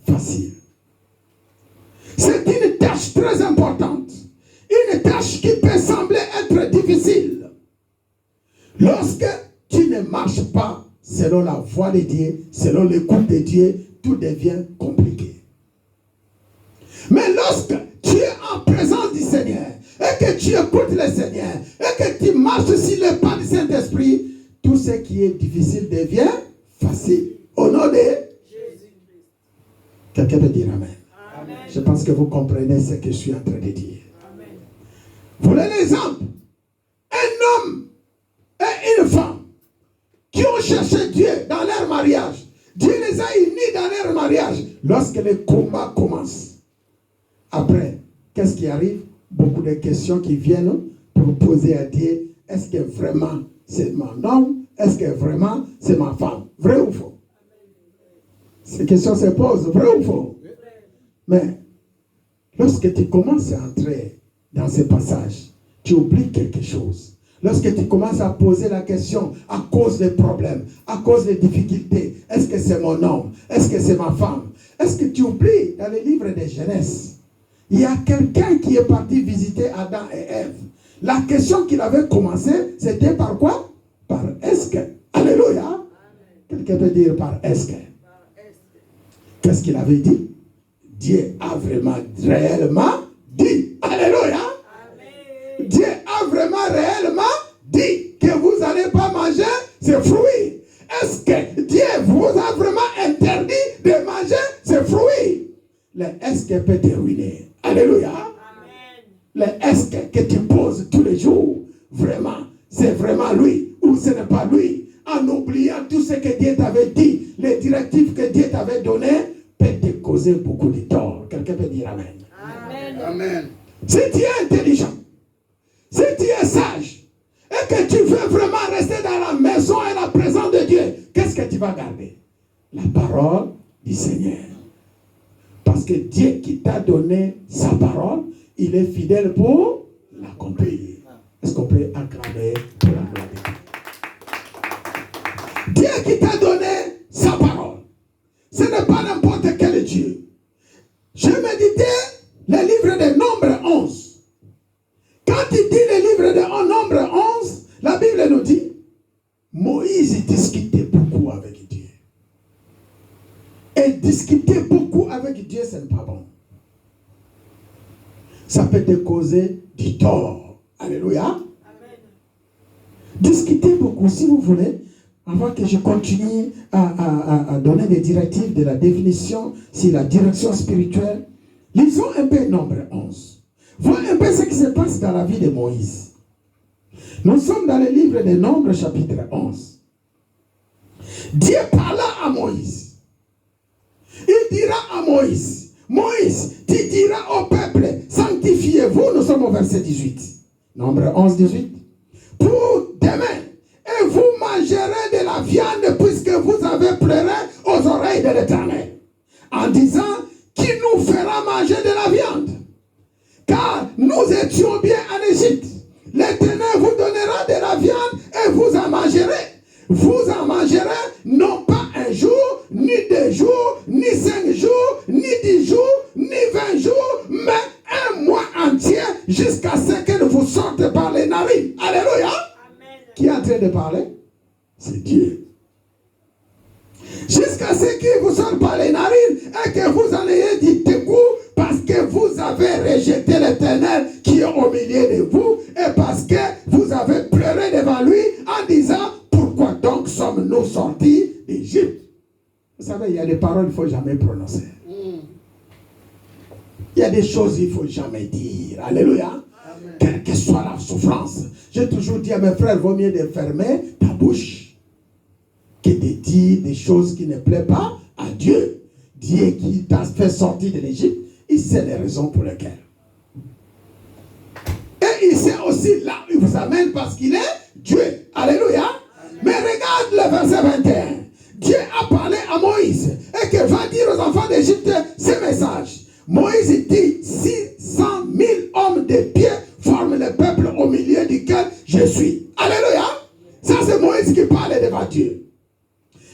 facile. C'est une tâche très importante. Une tâche qui peut sembler être difficile. Lorsque tu ne marches pas selon la voie de Dieu, selon l'écoute de Dieu, tout devient compliqué. Mais lorsque tu es en présence du Seigneur, et que tu écoutes le Seigneur, et que tu marches sur le pas du Saint-Esprit, tout ce qui est difficile devient facile. Au nom de Jésus. Quelqu'un peut dire Amen. Amen. Je pense que vous comprenez ce que je suis en train de dire. Amen. Voilà l'exemple. Un homme et une femme qui ont cherché Dieu dans leur mariage. Dieu les a unis dans leur mariage. Lorsque le combat commence, après, qu'est-ce qui arrive? Beaucoup de questions qui viennent pour poser à Dieu. Est-ce que vraiment c'est mon homme? Est-ce que vraiment c'est ma femme? Vrai ou faux? Ces questions se posent. Vrai ou faux? Mais lorsque tu commences à entrer dans ces passages, tu oublies quelque chose. Lorsque tu commences à poser la question à cause des problèmes, à cause des difficultés, est-ce que c'est mon homme? Est-ce que c'est ma femme? Est-ce que tu oublies dans le livre de Genèse, il y a quelqu'un qui est parti visiter Adam et Ève. La question qu'il avait commencé, c'était par quoi? Par est-ce que. Alléluia. Amen. Quelqu'un peut dire par est-ce que. Qu'est-ce qu'il avait dit? Dieu a vraiment réellement dit. Alléluia. Amen. Dieu a vraiment réellement dit que vous n'allez pas manger ces fruits. Est-ce que Dieu vous a vraiment interdit de manger ces fruits? Le est-ce que peut te ruiner. Alléluia. Amen. Le est-ce que tu poses tous les jours, vraiment, c'est vraiment lui ou ce n'est pas lui, en oubliant tout ce que Dieu t'avait dit, les directives que Dieu t'avait données, peut te causer beaucoup de tort. Quelqu'un peut dire Amen. Amen. Amen. Si tu es intelligent, si tu es sage, et que tu veux vraiment rester dans la maison et la présence de Dieu, qu'est-ce que tu vas garder? la parole du Seigneur. Parce que Dieu qui t'a donné sa parole, il est fidèle pour l'accomplir. Est-ce qu'on peut acclamer pour la gloire de Dieu? Dieu qui t'a donné sa parole. Ce n'est pas n'importe quel Dieu. Je méditais le livre de Nombre 11. Quand il dit le livre de Nombre 11, la Bible nous dit, Moïse discutait beaucoup avec Dieu. Et discuter beaucoup avec Dieu, ce n'est pas bon. Ça peut te causer du tort. Alléluia. Amen. Discuter beaucoup, si vous voulez, avant que je continue à donner des directives de la définition sur la direction spirituelle, lisons un peu Nombre 11. Voyez un peu ce qui se passe dans la vie de Moïse. Nous sommes dans le livre de Nombres, chapitre 11. Dieu parla à Moïse. Il dira à Moïse, Moïse, tu diras au peuple, sanctifiez-vous, nous sommes au verset 18. Nombre 11, 18. Pour demain, et vous mangerez de la viande puisque vous avez pleuré aux oreilles de l'Éternel, en disant, qui nous fera manger de la viande? Car nous étions bien en Égypte. L'Éternel vous donnera de la viande et vous en mangerez. Vous en mangerez non pas un jour, ni 2 jours, ni 5 jours, ni 10 jours, ni 20 jours, mais un mois entier jusqu'à ce que vous sortez par les narines. Alléluia. Amen. Qui est en train de parler? C'est Dieu. Jusqu'à ce qu'il vous sorte par les narines et que vous en ayez dit dégoût parce que vous avez rejeté l'Éternel qui est au milieu de vous et parce que vous avez pleuré devant lui en disant pourquoi donc sommes-nous sortis d'Égypte? Vous savez, il y a des paroles qu'il ne faut jamais prononcer. Il y a des choses qu'il ne faut jamais dire. Alléluia. Amen. Quelle que soit la souffrance. J'ai toujours dit à mes frères, vaut mieux de fermer ta bouche que de dire des choses qui ne plaisent pas à Dieu. Dieu qui t'a fait sortir de l'Égypte, il sait les raisons pour lesquelles. Et il sait aussi là où il vous amène parce qu'il est Dieu. Alléluia. Amen. Mais regarde le verset 21. Dieu a parlé à Moïse et que va dire aux enfants d'Égypte ce message. Moïse dit 600 000 hommes de pied forment le peuple au milieu duquel je suis. Alléluia. Ça c'est Moïse qui parle devant Dieu.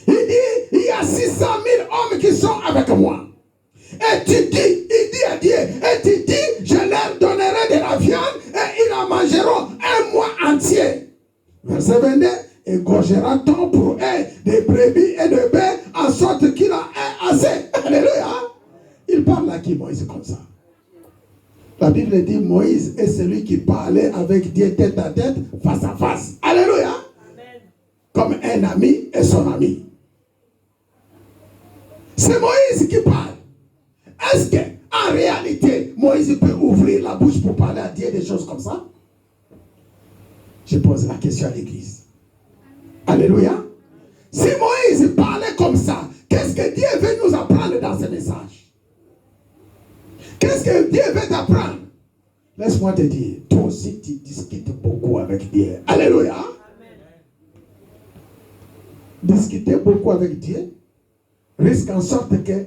Il dit, il y a 600 000 hommes qui sont avec moi. Et tu dis, il dit à Dieu, et tu dis, je leur donnerai de la viande et ils en mangeront un mois entier. Verset 22, égorgera-t-on pour eux des brebis et de bœufs en sorte qu'il en ait assez. Alléluia. Il parle à qui Moïse comme ça? La Bible dit Moïse est celui qui parlait avec Dieu tête à tête, face à face. Alléluia. Amen. Comme un ami et son ami. C'est Moïse qui parle. Est-ce qu'en réalité, Moïse peut ouvrir la bouche pour parler à Dieu des choses comme ça? Je pose la question à l'église. Alléluia. Si Moïse parlait comme ça, qu'est-ce que Dieu veut nous apprendre dans ce message? Qu'est-ce que Dieu veut t'apprendre? Laisse-moi te dire, toi aussi tu discutes beaucoup avec Dieu. Alléluia. Amen. Discuter beaucoup avec Dieu risque en sorte que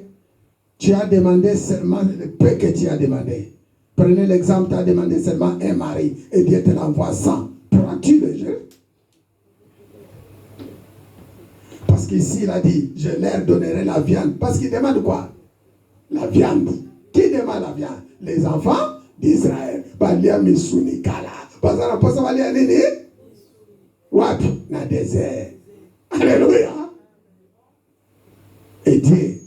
tu as demandé seulement le peu que tu as demandé. Prenez l'exemple, tu as demandé seulement un mari et Dieu te l'envoie 100. Pourras-tu le jeu? Parce qu'ici il a dit, je leur donnerai la viande. Parce qu'il demande quoi? La viande. Qui demande la viande? Les enfants d'Israël. Balia misuni kala. Parce que la poste va aller nini? Wapi? Na désert. Alléluia. Et Dieu.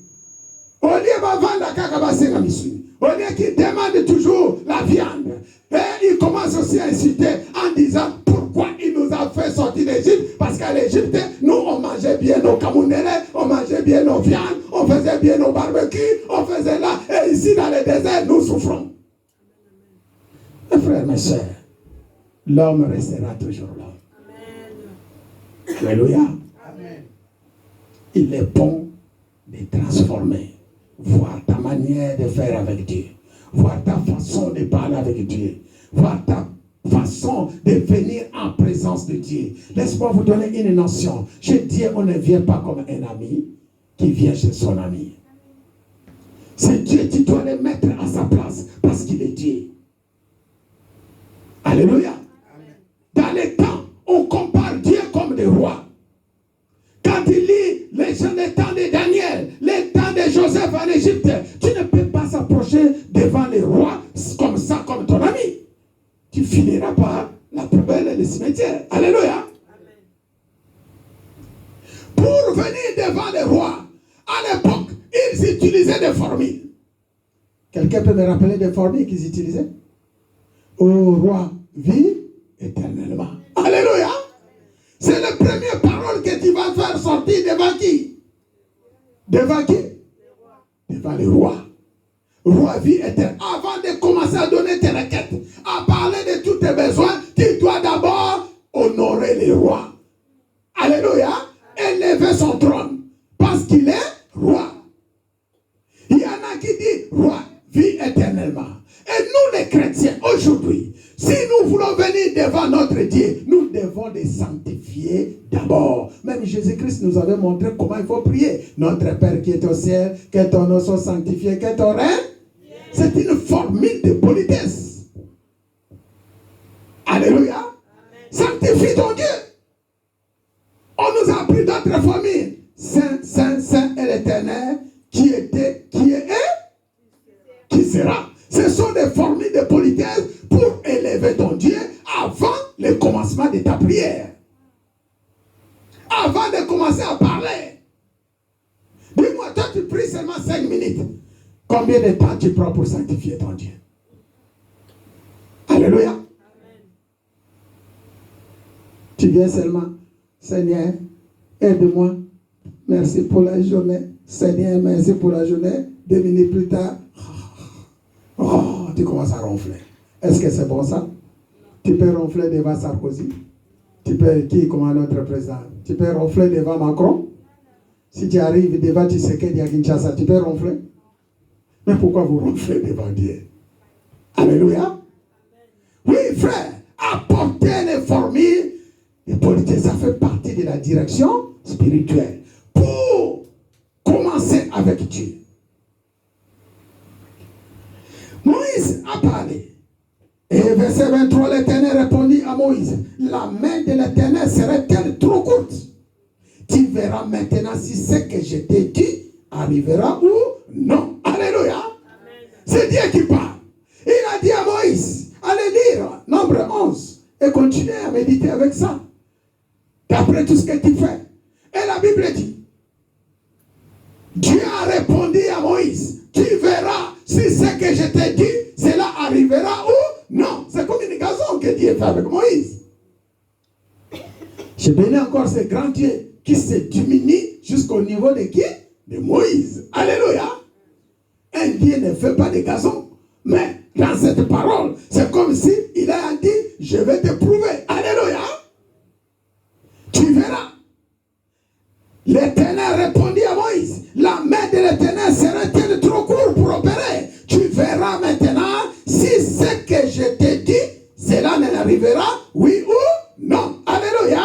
Au lieu de vendre kaka basenga misuni. Au lieu qu'il demande toujours la viande. Et il commence aussi à insulter en disant pourquoi il nous a fait sortir d'Égypte. Parce qu'à l'Égypte, nous on mangeait bien nos camounérés, on mangeait bien nos viandes, on faisait bien nos barbecues, on faisait là. Et ici dans le désert, nous souffrons. Mes frères, mes sœurs, l'homme restera toujours l'homme. Alléluia. Amen. Il est bon de transformer. Voir ta manière de faire avec Dieu. Voir ta façon de parler avec Dieu. Voir ta façon de venir en présence de Dieu. Laisse-moi vous donner une notion. Chez Dieu, on ne vient pas comme un ami. qui vient chez son ami. C'est Dieu, tu dois le mettre à sa place parce qu'il est Dieu. Alléluia. Dans les temps, on compare Dieu comme des rois. Quand il lit les temps de Daniel, les temps de Joseph en Égypte, tu ne peux pas s'approcher devant les rois comme ça, comme ton ami. Tu finiras par la poubelle et le cimetière. Alléluia. Pour venir devant les rois, à l'époque, ils utilisaient des formules. Quelqu'un peut me rappeler des formules qu'ils utilisaient? Ô roi, vis éternellement. Alléluia. C'est la première parole que tu vas faire sortir devant qui? Devant qui? Devant le roi. Roi, vie éternelle. Avant de commencer à donner tes requêtes, à parler de tous tes besoins, tu dois d'abord honorer le roi. Alléluia. Élever son trône. Parce qu'il est roi. Il y en a qui disent roi, vie éternellement. Et nous les chrétiens, aujourd'hui, si nous voulons venir devant notre Dieu, nous devons les sanctifier d'abord. Même Jésus-Christ nous avait montré comment il faut prier. Notre Père qui est au ciel, que ton nom soit sanctifié, que ton règne. C'est une formule de politesse. Alléluia. Sanctifie ton Dieu. On nous a appris d'autres formules. Saint, Saint, Saint est l'Éternel, qui était, qui est et qui sera. Ce sont des formules de politesse pour élever ton Dieu avant le commencement de ta prière. Avant de commencer à parler. Dis-moi, toi tu pries seulement 5 minutes. Combien de temps tu prends pour sanctifier ton Dieu? Alléluia. Amen. Tu viens seulement, Seigneur, aide-moi. Merci pour la journée. Seigneur, merci pour la journée. 2 minutes plus tard, tu commences à ronfler. Est-ce que c'est bon ça? Tu peux ronfler devant Sarkozy. Tu peux, qui comme notre président? Tu peux ronfler devant Macron. Si tu arrives devant Tshisekedi à Kinshasa, tu peux ronfler. Mais pourquoi vous ronflez devant Dieu? Alléluia. Oui, frère, apporter les formules de politesse, ça fait partie de la direction spirituelle. Pour commencer avec Dieu. Moïse a parlé. Et verset 23, l'Éternel répondit à Moïse, la main de l'Éternel serait-elle trop courte? Tu verras maintenant si ce que je t'ai dit arrivera ou non. Alléluia. C'est Dieu qui parle. Il a dit à Moïse, allez lire Nombre 11 et continuez à méditer avec ça. D'après tout ce que tu fais. Et la Bible dit, Dieu a répondu à Moïse, tu verras si ce que je t'ai dit, cela arrivera ou non. C'est comme une gazon que Dieu fait avec Moïse. Je bénis encore ce grand Dieu qui se diminue jusqu'au niveau de qui? De Moïse. Alléluia. Un Dieu ne fait pas de gazon. Mais dans cette parole, c'est comme si il a dit, je vais te prouver. Alléluia. Tu verras. L'Éternel répondit à Moïse, la main de l'Éternel serait-elle trop courte pour opérer? Tu verras maintenant si ce que je t'ai dit, cela n'arrivera, oui ou non. Alléluia.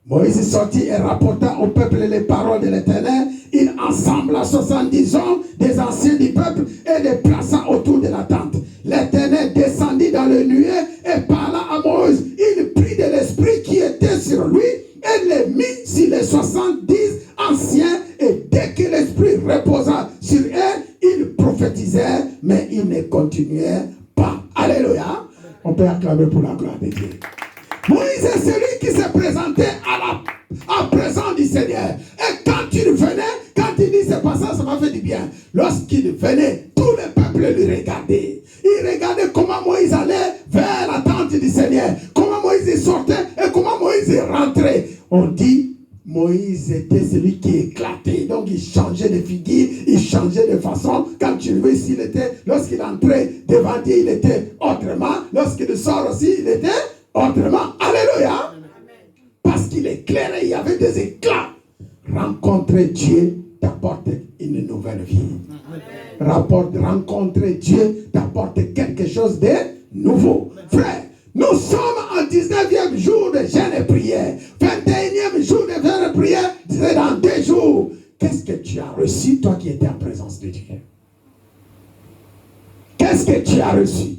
Moïse sortit et rapporta au peuple les paroles de l'Éternel. Il ensembla 70 hommes des anciens du peuple et les plaça autour de la tente. L'Éternel descendit dans le nuée et parla à Moïse. Il prit de l'esprit qui était sur lui et les mit sur les 70 anciens. Et dès que l'esprit reposa sur eux, ils prophétisèrent, mais ils ne continuaient pas. Alléluia. On peut acclamer pour la gloire de Dieu. Moïse est celui qui se présentait à présent du Seigneur. Et quand il venait, quand il dit c'est pas ça, ça m'a fait du bien. Lorsqu'il venait, tout le peuple lui regardait. Il regardait comment Moïse allait vers la tente du Seigneur. Comment Moïse sortait et comment Moïse rentrait. On dit, Moïse était celui qui éclatait. Donc il changeait de figure, il changeait de façon. Quand tu le vois ici, lorsqu'il entrait devant Dieu, il était autrement. Lorsqu'il sort aussi, il était autrement. Alléluia. Parce qu'il éclairait, il y avait des éclats. Rencontrer Dieu t'apporte une nouvelle vie. Rencontrer Dieu t'apporte quelque chose de nouveau. Frère, nous sommes en 19e jour de jeûne et prière. 21e jour de jeûne et prière, c'est dans 2 jours. qu'est-ce que tu as reçu, toi qui étais en présence de Dieu? Qu'est-ce que tu as reçu?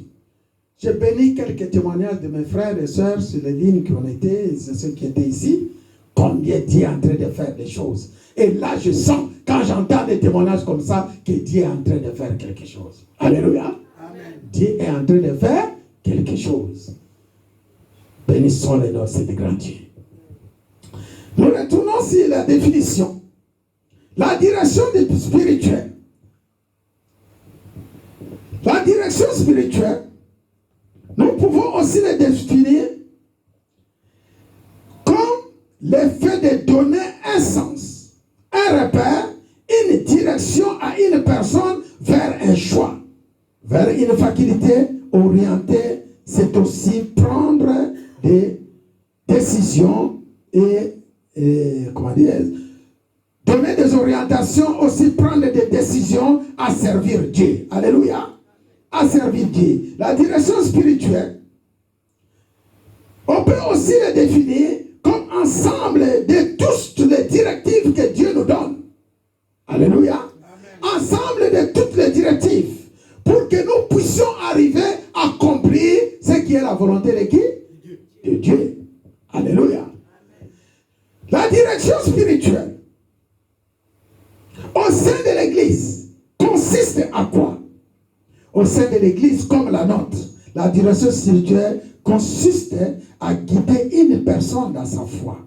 J'ai béni quelques témoignages de mes frères et sœurs sur les lignes qui ont été, ceux qui étaient ici, combien Dieu est en train de faire des choses. Et là, je sens, quand j'entends des témoignages comme ça, que Dieu est en train de faire quelque chose. Alléluia. Amen. Dieu est en train de faire quelque chose. Bénissons les noms, c'est de grand Dieu. Nous retournons sur la définition. La direction spirituelle. La direction spirituelle, nous pouvons aussi la définir comme l'effet de donner un sens, un repère, une direction à une personne vers un choix, vers une faculté orientée. C'est aussi prendre des décisions et comment dire, donner des orientations, aussi prendre des décisions à servir Dieu. Alléluia. À servir Dieu. La direction spirituelle, on peut aussi le définir comme ensemble de toutes les directives que Dieu nous donne. Alléluia. Amen. Ensemble de toutes les directives pour que nous puissions arriver à accomplir ce qui est la volonté de qui? De Dieu. Alléluia. Amen. La direction spirituelle au sein de l'Église consiste à quoi? Au sein de l'Église comme la nôtre, la direction spirituelle consiste à guider une personne dans sa foi,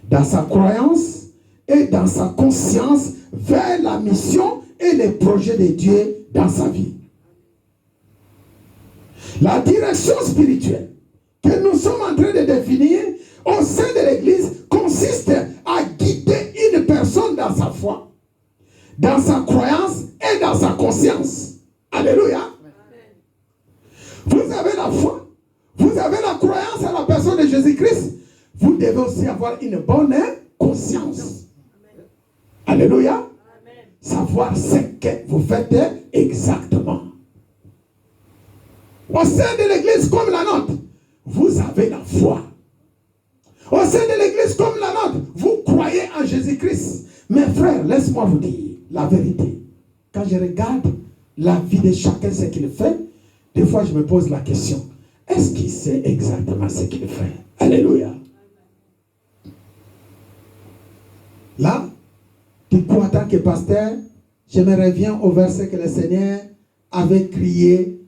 dans sa croyance et dans sa conscience vers la mission et les projets de Dieu dans sa vie. La direction spirituelle que nous sommes en train de définir au sein de l'Église consiste à guider une personne dans sa foi, dans sa croyance et dans sa conscience. Alléluia. Vous avez la foi, vous avez la croyance à la personne de Jésus-Christ, vous devez aussi avoir une bonne conscience. Alléluia. Savoir ce que vous faites exactement. Au sein de l'église comme la nôtre, vous avez la foi. Au sein de l'église comme la nôtre, vous croyez en Jésus-Christ. Mes frères, laisse-moi vous dire la vérité. Quand je regarde la vie de chacun, ce qu'il fait, des fois je me pose la question, est-ce qu'il sait exactement ce qu'il fait? Alléluia. Là, du coup, en tant que pasteur, je me reviens au verset que le Seigneur avait crié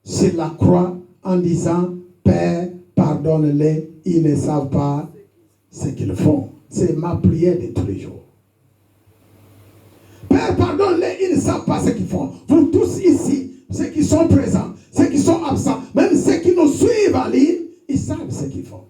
sur la croix en disant, Père, pardonne-les, ils ne savent pas ce qu'ils font. C'est ma prière de tous les jours. Père, pardonne-les, ils ne savent pas ce qu'ils font. Vous tous ici, ceux qui sont présents, ceux qui sont absents, même ceux qui nous suivent en ligne, ils savent ce qu'ils font.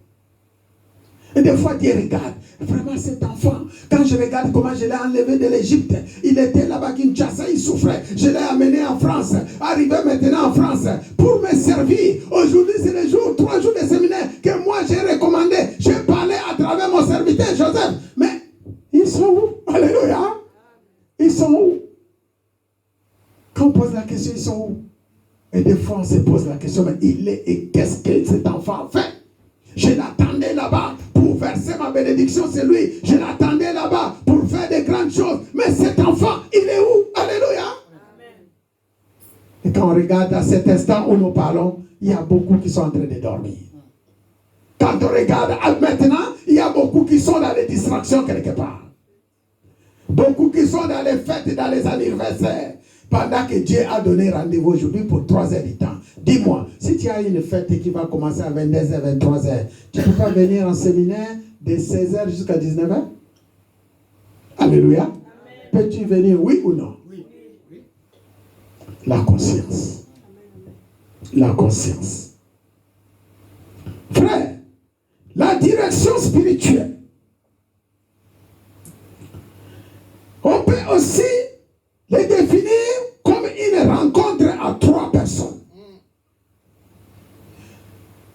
Et des fois, Dieu regarde. Vraiment, cet enfant, quand je regarde comment je l'ai enlevé de l'Égypte, il était là-bas, Kinshasa, il souffrait. Je l'ai amené en France, arrivé maintenant en France, pour me servir. Aujourd'hui, c'est le jour, 3 jours de séminaire que moi j'ai recommandé. J'ai parlé à travers mon serviteur Joseph. Mais ils sont où? Alléluia. Ils sont où? Quand on pose la question, ils sont où? Et des fois, on se pose la question, mais il est, et qu'est-ce que cet enfant fait? Je l'attendais là-bas pour verser ma bénédiction, c'est lui. Je l'attendais là-bas pour faire des grandes choses. Mais cet enfant, il est où? Alléluia. Amen. Et quand on regarde à cet instant où nous parlons, il y a beaucoup qui sont en train de dormir. Quand on regarde maintenant, il y a beaucoup qui sont dans les distractions quelque part. Beaucoup qui sont dans les fêtes, dans les anniversaires. Pendant que Dieu a donné rendez-vous aujourd'hui pour 3 heures du temps. Dis-moi, si tu as une fête qui va commencer à 22h, 23h, tu ne peux pas venir en séminaire de 16h jusqu'à 19h? Alléluia. Peux-tu venir, oui ou non? Oui. La conscience. La conscience. Frère, la direction spirituelle. On peut aussi les définir comme une rencontre à 3 personnes.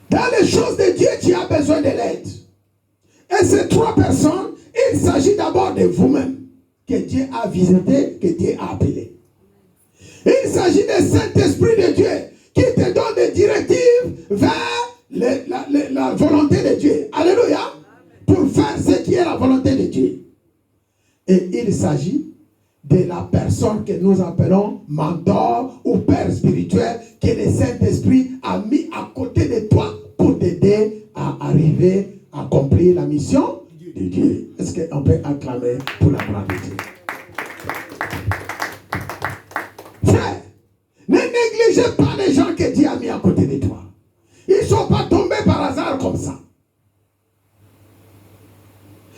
Dans les choses de Dieu, tu as besoin de l'aide. Et ces 3 personnes, il s'agit d'abord de vous-même, que Dieu a visité, que Dieu a appelé. Il s'agit du Saint-Esprit de Dieu, qui te donne des directives vers la volonté de Dieu. Alléluia. Pour faire ce qui est la volonté de Dieu. Et il s'agit de la personne que nous appelons mentor ou père spirituel que le Saint-Esprit a mis à côté de toi pour t'aider à arriver à accomplir la mission de Dieu. Est-ce qu'on peut acclamer pour la gloire de Dieu? Frère, ne négligez pas les gens que Dieu a mis à côté de toi. Ils ne sont pas tombés par hasard comme ça.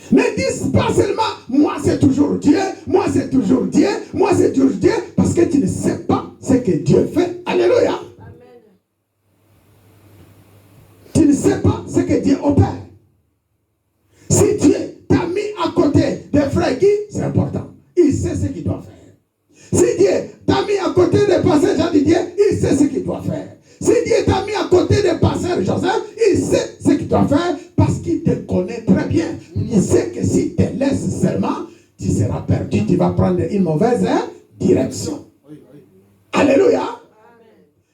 Ne dis pas seulement, moi c'est toujours Dieu, moi c'est toujours Dieu, moi c'est toujours Dieu, parce que tu ne sais pas ce que Dieu fait. Alléluia. Amen. Tu ne sais pas ce que Dieu opère. Si Dieu t'a mis à côté des frères qui, c'est important. Il sait ce qu'il doit faire. Si Dieu t'a mis à côté des pasteurs Jean Didier, il sait ce qu'il doit faire. Si Dieu t'a mis à côté des pasteurs Joseph, il sait ce qu'il doit faire parce qu'il te connaît très bien. Il sait que si tu te laisses seulement, tu seras perdu, tu vas prendre une mauvaise direction. Alléluia.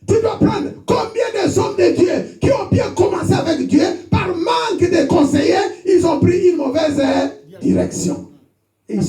Tu dois prendre combien de hommes de Dieu qui ont bien commencé avec Dieu, par manque de conseillers, ils ont pris une mauvaise direction.